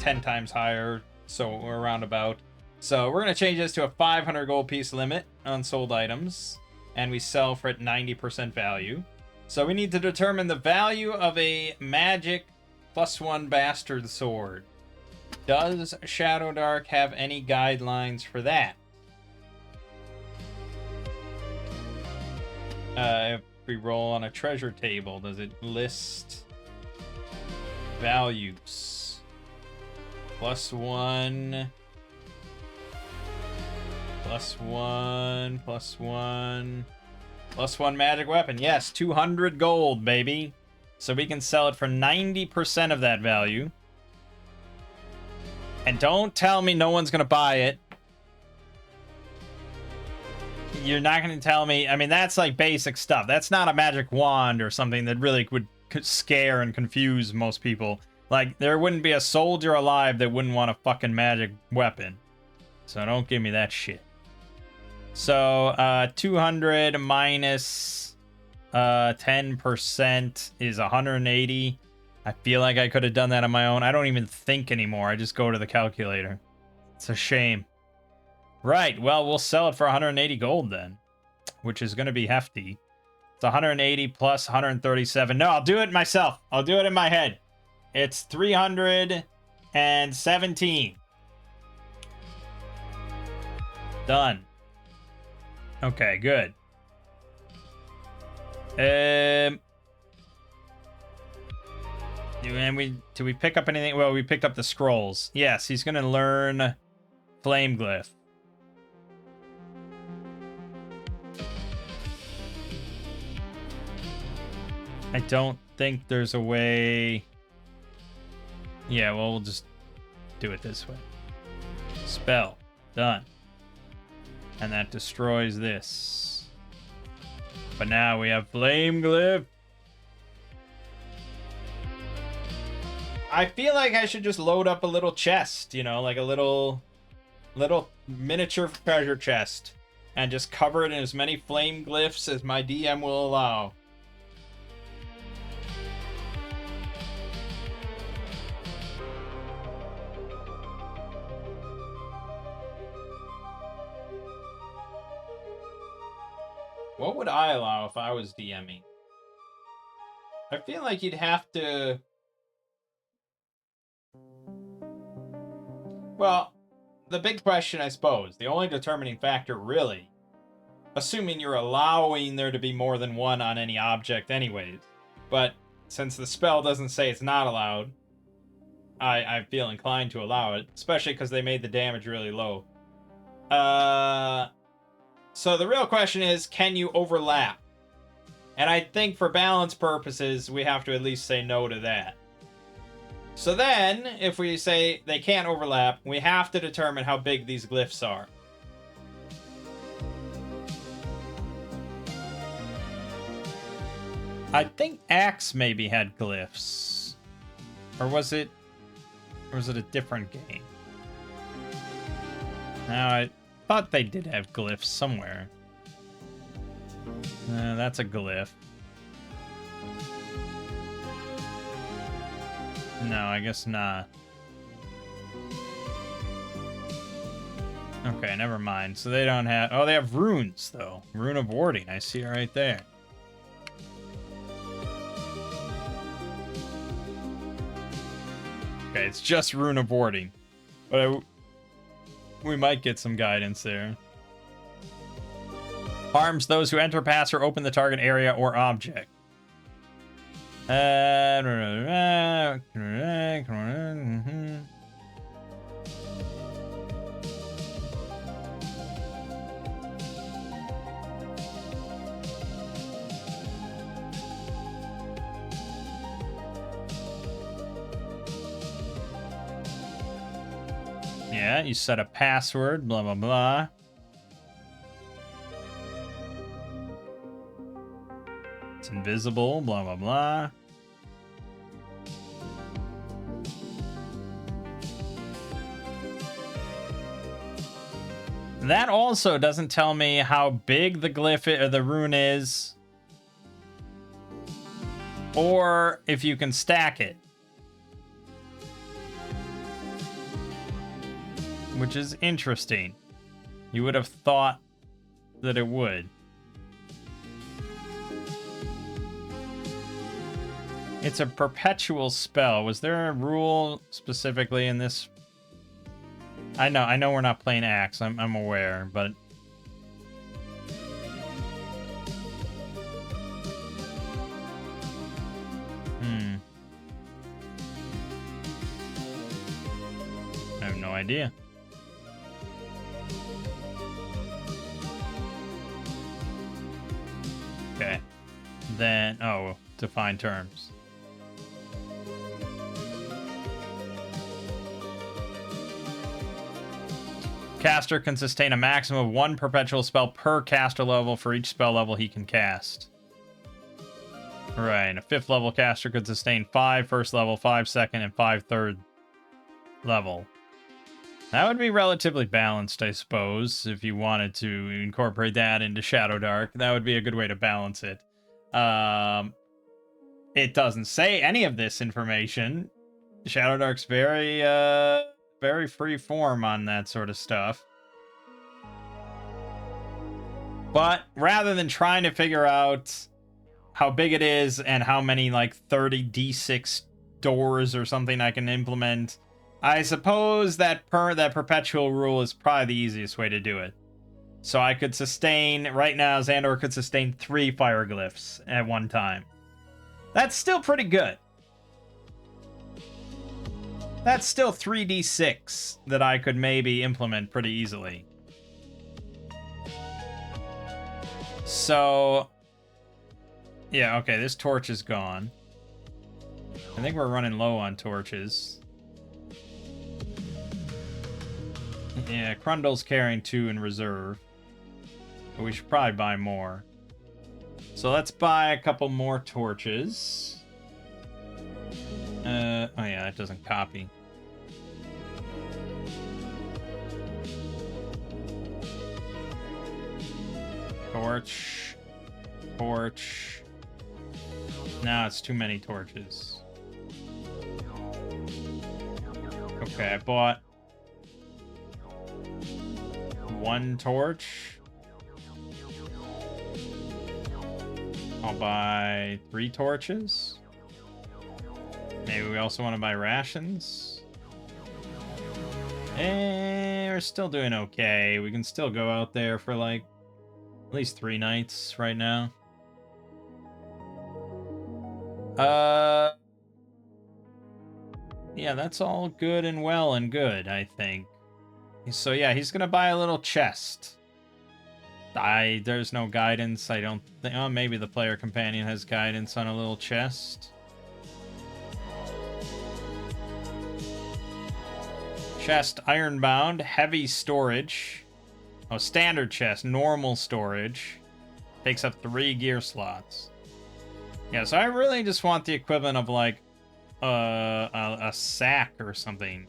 10 times higher, so we're around about. So we're going to change this to a 500 gold piece limit on sold items, and we sell for at 90% value. So we need to determine the value of a magic +1 bastard sword. Does Shadowdark have any guidelines for that? If we roll on a treasure table, does it list values? +1, +1, +1, +1 magic weapon. Yes, 200 gold, baby. So we can sell it for 90% of that value. And don't tell me no one's going to buy it. You're not going to tell me... I mean, that's like basic stuff. That's not a magic wand or something that really would scare and confuse most people. Like, there wouldn't be a soldier alive that wouldn't want a fucking magic weapon. So don't give me that shit. So, 200 minus... 10% is 180. I feel like I could have done that on my own. I don't even think anymore. I just go to the calculator. It's a shame. Right, well, we'll sell it for 180 gold then, which is going to be hefty. It's 180 plus 137. No, I'll do it myself. I'll do it in my head. It's 317. Done. Okay, good. And do we pick up anything? Well, we picked up the scrolls. Yes, he's gonna learn Flame Glyph. I don't think there's a way. Yeah, well, we'll just do it this way. Spell. Done. And that destroys this. But now we have Flame Glyph. I feel like I should just load up a little chest, you know, like a little miniature treasure chest, and just cover it in as many flame glyphs as my DM will allow. What would I allow if I was DMing? I feel like you'd have to... Well, the big question, I suppose, the only determining factor, really, assuming you're allowing there to be more than one on any object anyways, but since the spell doesn't say it's not allowed, I feel inclined to allow it, especially because they made the damage really low. So the real question is, can you overlap? And I think for balance purposes, we have to at least say no to that. So then, if we say they can't overlap, we have to determine how big these glyphs are. I think Axe maybe had glyphs. Or was it a different game? Now, I thought they did have glyphs somewhere. That's a glyph. No, I guess not. Okay, never mind. So they don't have... Oh, they have runes, though. Rune of Warding. I see it right there. Okay, it's just Rune of Warding. But we might get some guidance there. Harms those who enter, pass, or open the target area or object. Yeah, you set a password, blah, blah, blah. It's invisible, blah, blah, blah. That also doesn't tell me how big the glyph or the rune is, or if you can stack it. Which is interesting. You would have thought that it would. It's a perpetual spell. Was there a rule specifically in this? I know we're not playing Axe. I'm aware, but I have no idea. Okay. Then, oh, define terms. Caster can sustain a maximum of 1 perpetual spell per caster level for each spell level he can cast. Right, a 5th level caster could sustain 5 first level, 5 second, and 5 third level. That would be relatively balanced, I suppose, if you wanted to incorporate that into Shadowdark. That would be a good way to balance it. It doesn't say any of this information. Shadowdark's very free form on that sort of stuff. But rather than trying to figure out how big it is and how many, like, 30 D6 doors or something I can implement, I suppose that perpetual rule is probably the easiest way to do it. So I could sustain, right now, Xandor could sustain 3 fire glyphs at one time. That's still pretty good. That's still 3d6 that I could maybe implement pretty easily. So, yeah, okay, this torch is gone. I think we're running low on torches. Yeah, Crundle's carrying 2 in reserve. But we should probably buy more. So let's buy a couple more torches. Oh yeah, that doesn't copy. Torch. Torch. Now it's too many torches. Okay, I bought 1 torch. I'll buy 3 torches. Maybe we also want to buy rations. And we're still doing okay. We can still go out there for like at least 3 nights right now. Yeah, that's all good and well and good, I think. So yeah, he's gonna buy a little chest. There's no guidance. I don't think. Oh, maybe the player companion has guidance on a little chest. Chest ironbound, heavy storage. Oh, standard chest, normal storage. Takes up 3 gear slots. Yeah, so I really just want the equivalent of like a sack or something.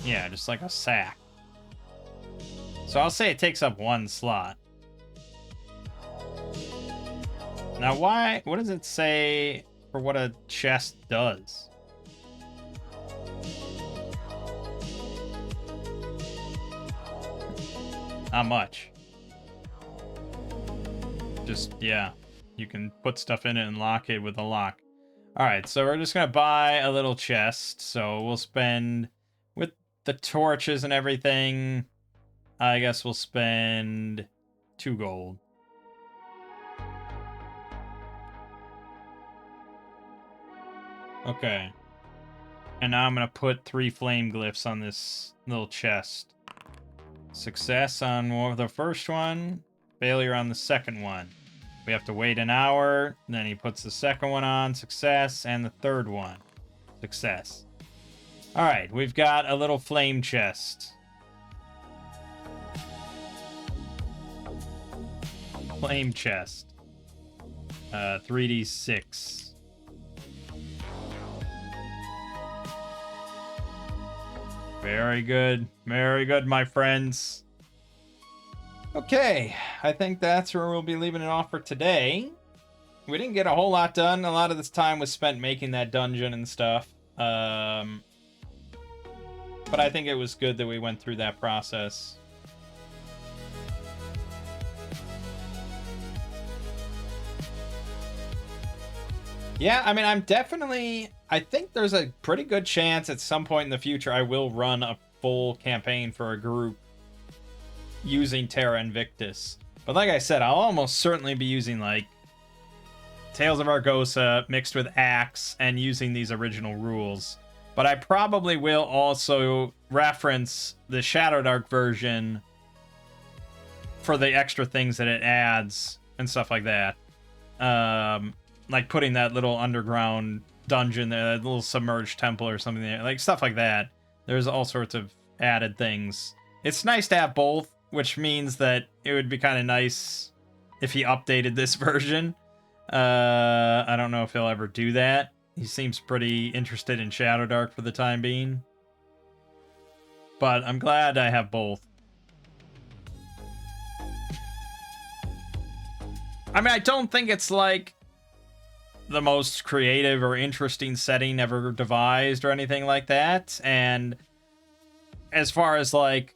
Yeah, just like a sack. So I'll say it takes up 1 slot. Now, why? What does it say for what a chest does? Not much. Just, yeah. You can put stuff in it and lock it with a lock. Alright, so we're just gonna buy a little chest. So we'll spend, with the torches and everything, I guess we'll spend 2 gold. Okay. And now I'm gonna put 3 flame glyphs on this little chest. Success on the first one, failure on the second one. We have to wait an hour, then he puts the second one on, success, and the third one, success. Alright, we've got a little flame chest. Flame chest. 3d6. Very good, my friends. Okay, I think that's where we'll be leaving it off for today. We didn't get a whole lot done. A lot of this time was spent making that dungeon and stuff. But I think it was good that we went through that process. Yeah, I mean, I think there's a pretty good chance at some point in the future I will run a full campaign for a group using Terra Invictus. But like I said, I'll almost certainly be using, like, Tales of Argosa mixed with Axe and using these original rules. But I probably will also reference the Shadowdark version for the extra things that it adds and stuff like that. Like putting that little underground dungeon there, that little submerged temple or something there, like stuff like that. There's all sorts of added things. It's nice to have both, which means that it would be kind of nice if he updated this version. I don't know if he'll ever do that. He seems pretty interested in Shadowdark for the time being. But I'm glad I have both. I mean, I don't think it's like the most creative or interesting setting ever devised or anything like that. And as far as I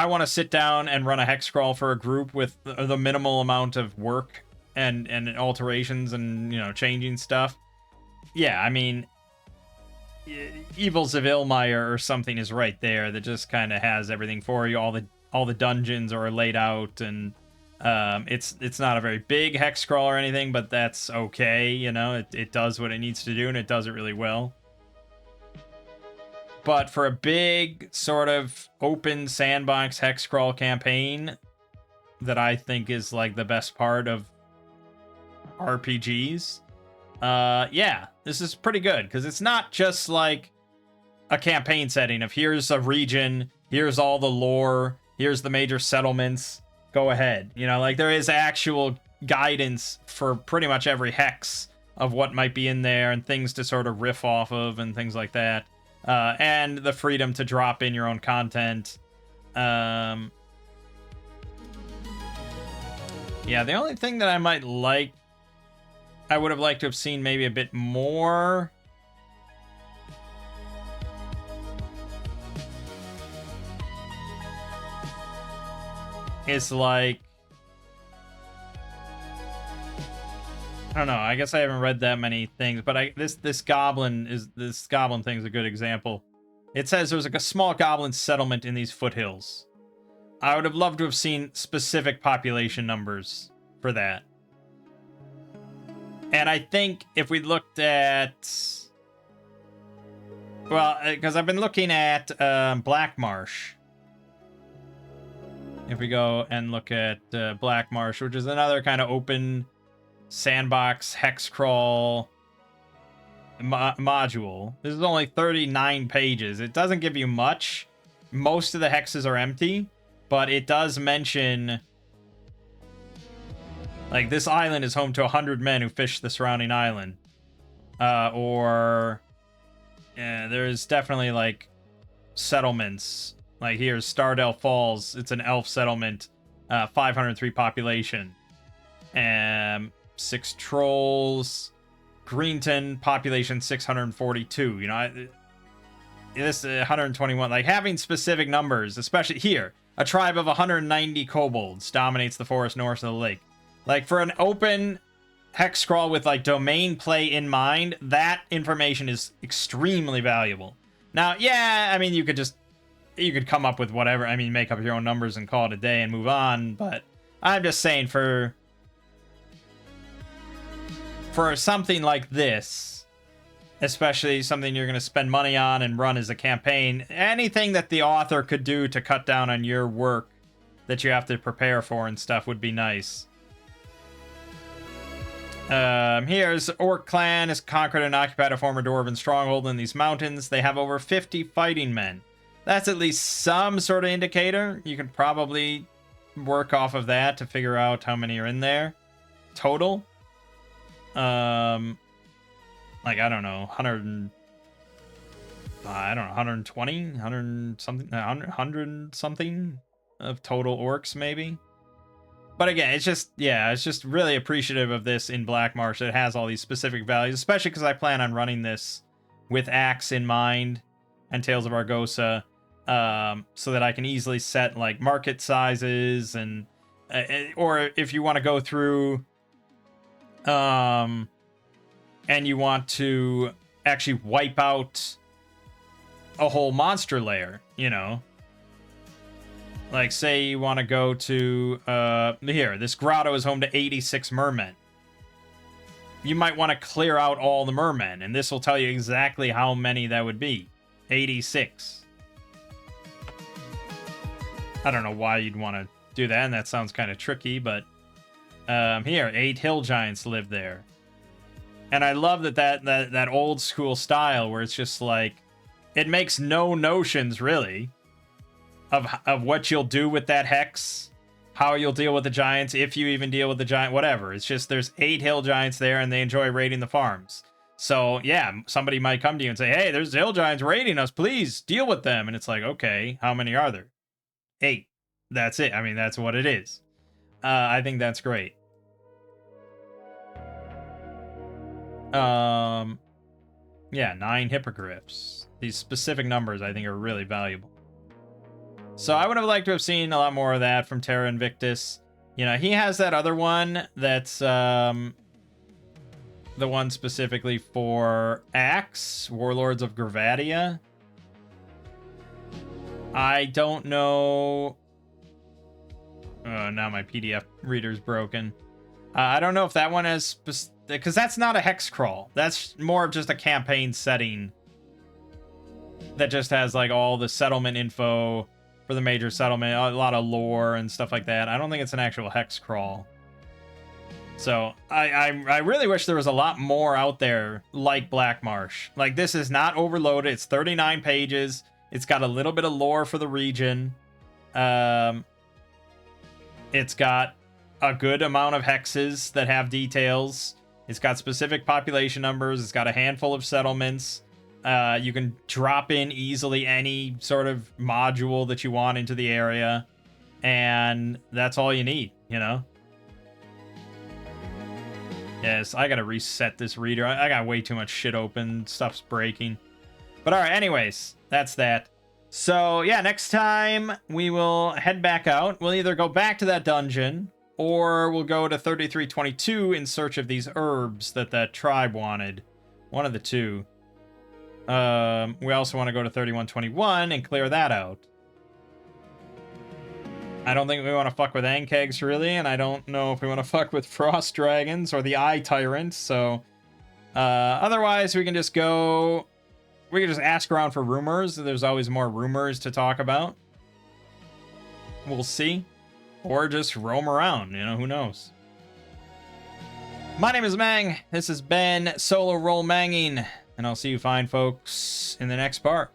want to sit down and run a hex crawl for a group with the minimal amount of work and alterations and, you know, changing stuff. Yeah, I mean, Evils of Ilmire or something is right there that just kind of has everything for you. All the dungeons are laid out, and it's not a very big hex scroll or anything, but that's okay. You know, it does what it needs to do, and it does it really well. But for a big sort of open sandbox hex crawl campaign that I think is like the best part of RPGs, yeah, this is pretty good, because it's not just like a campaign setting of here's a region, here's all the lore, here's the major settlements, go ahead. You know, like there is actual guidance for pretty much every hex of what might be in there and things to sort of riff off of and things like that. And the freedom to drop in your own content. Yeah, the only thing that I might like, I would have liked to have seen maybe a bit more, is like, I don't know, I guess I haven't read that many things, but this goblin thing is a good example. It says there's like a small goblin settlement in these foothills. I would have loved to have seen specific population numbers for that. And I think if we looked at, well, because I've been looking at Black Marsh. If we go and look at Black Marsh, which is another kind of open sandbox hex crawl module. This is only 39 pages. It doesn't give you much. Most of the hexes are empty, but it does mention, like, this island is home to 100 men who fish the surrounding island. There's definitely, like, settlements. Like, here's Stardale Falls. It's an elf settlement. 503 population. 6 trolls. Greenton, population 642. You know, this 121. Like, having specific numbers, especially here. A tribe of 190 kobolds dominates the forest north of the lake. Like, for an open hex scroll with, like, domain play in mind, that information is extremely valuable. Now, yeah, I mean, you could come up with whatever. I mean, make up your own numbers and call it a day and move on. But I'm just saying, for something like this, especially something you're going to spend money on and run as a campaign, anything that the author could do to cut down on your work that you have to prepare for and stuff would be nice. Here's Orc Clan has conquered and occupied a former Dwarven stronghold in these mountains. They have over 50 fighting men. That's at least some sort of indicator. You could probably work off of that to figure out how many are in there total. Like, I don't know, 120, 100 something, 100 something of total orcs, maybe. But again, it's just really appreciative of this in Black Marsh. It has all these specific values, especially because I plan on running this with Axe in mind and Tales of Argosa, so that I can easily set, like, market sizes and, or if you want to go through, and you want to actually wipe out a whole monster layer, you know? Like, say you want to go to, here, this grotto is home to 86 mermen. You might want to clear out all the mermen, and this will tell you exactly how many that would be. 86. I don't know why you'd want to do that, and that sounds kind of tricky, but here, 8 hill giants live there. And I love that old school style where it's just like, it makes no notions, really, of what you'll do with that hex, how you'll deal with the giants, if you even deal with the giant, whatever. It's just there's 8 hill giants there, and they enjoy raiding the farms. So, yeah, somebody might come to you and say, hey, there's hill giants raiding us, please deal with them. And it's like, okay, how many are there? 8. That's it. I mean, that's what it is. I think that's great. Yeah, 9 hippogriffs. These specific numbers, I think, are really valuable. So I would have liked to have seen a lot more of that from Terra Invictus. You know, he has that other one that's the one specifically for Axe, Warlords of Gravadia. I don't know. Oh, now my PDF reader's broken. I don't know if that one has, because that's not a hex crawl. That's more of just a campaign setting that just has, like, all the settlement info for the major settlement, a lot of lore and stuff like that. I don't think it's an actual hex crawl. So I really wish there was a lot more out there like Black Marsh. Like, this is not overloaded. It's 39 pages. It's got a little bit of lore for the region. It's got a good amount of hexes that have details. It's got specific population numbers. It's got a handful of settlements. You can drop in easily any sort of module that you want into the area. And that's all you need, you know? Yes, I gotta reset this reader. I got way too much shit open. Stuff's breaking. But alright, anyways, that's that. So, yeah, next time we will head back out. We'll either go back to that dungeon, or we'll go to 3322 in search of these herbs that tribe wanted. One of the two. We also want to go to 3121 and clear that out. I don't think we want to fuck with Ankegs, really, and I don't know if we want to fuck with Frost Dragons or the Eye Tyrant, so... otherwise, we can just go... We can just ask around for rumors. There's always more rumors to talk about. We'll see. Or just roam around, you know, who knows. My name is Mang. This has been Solo Roll Manging. And I'll see you fine folks in the next part.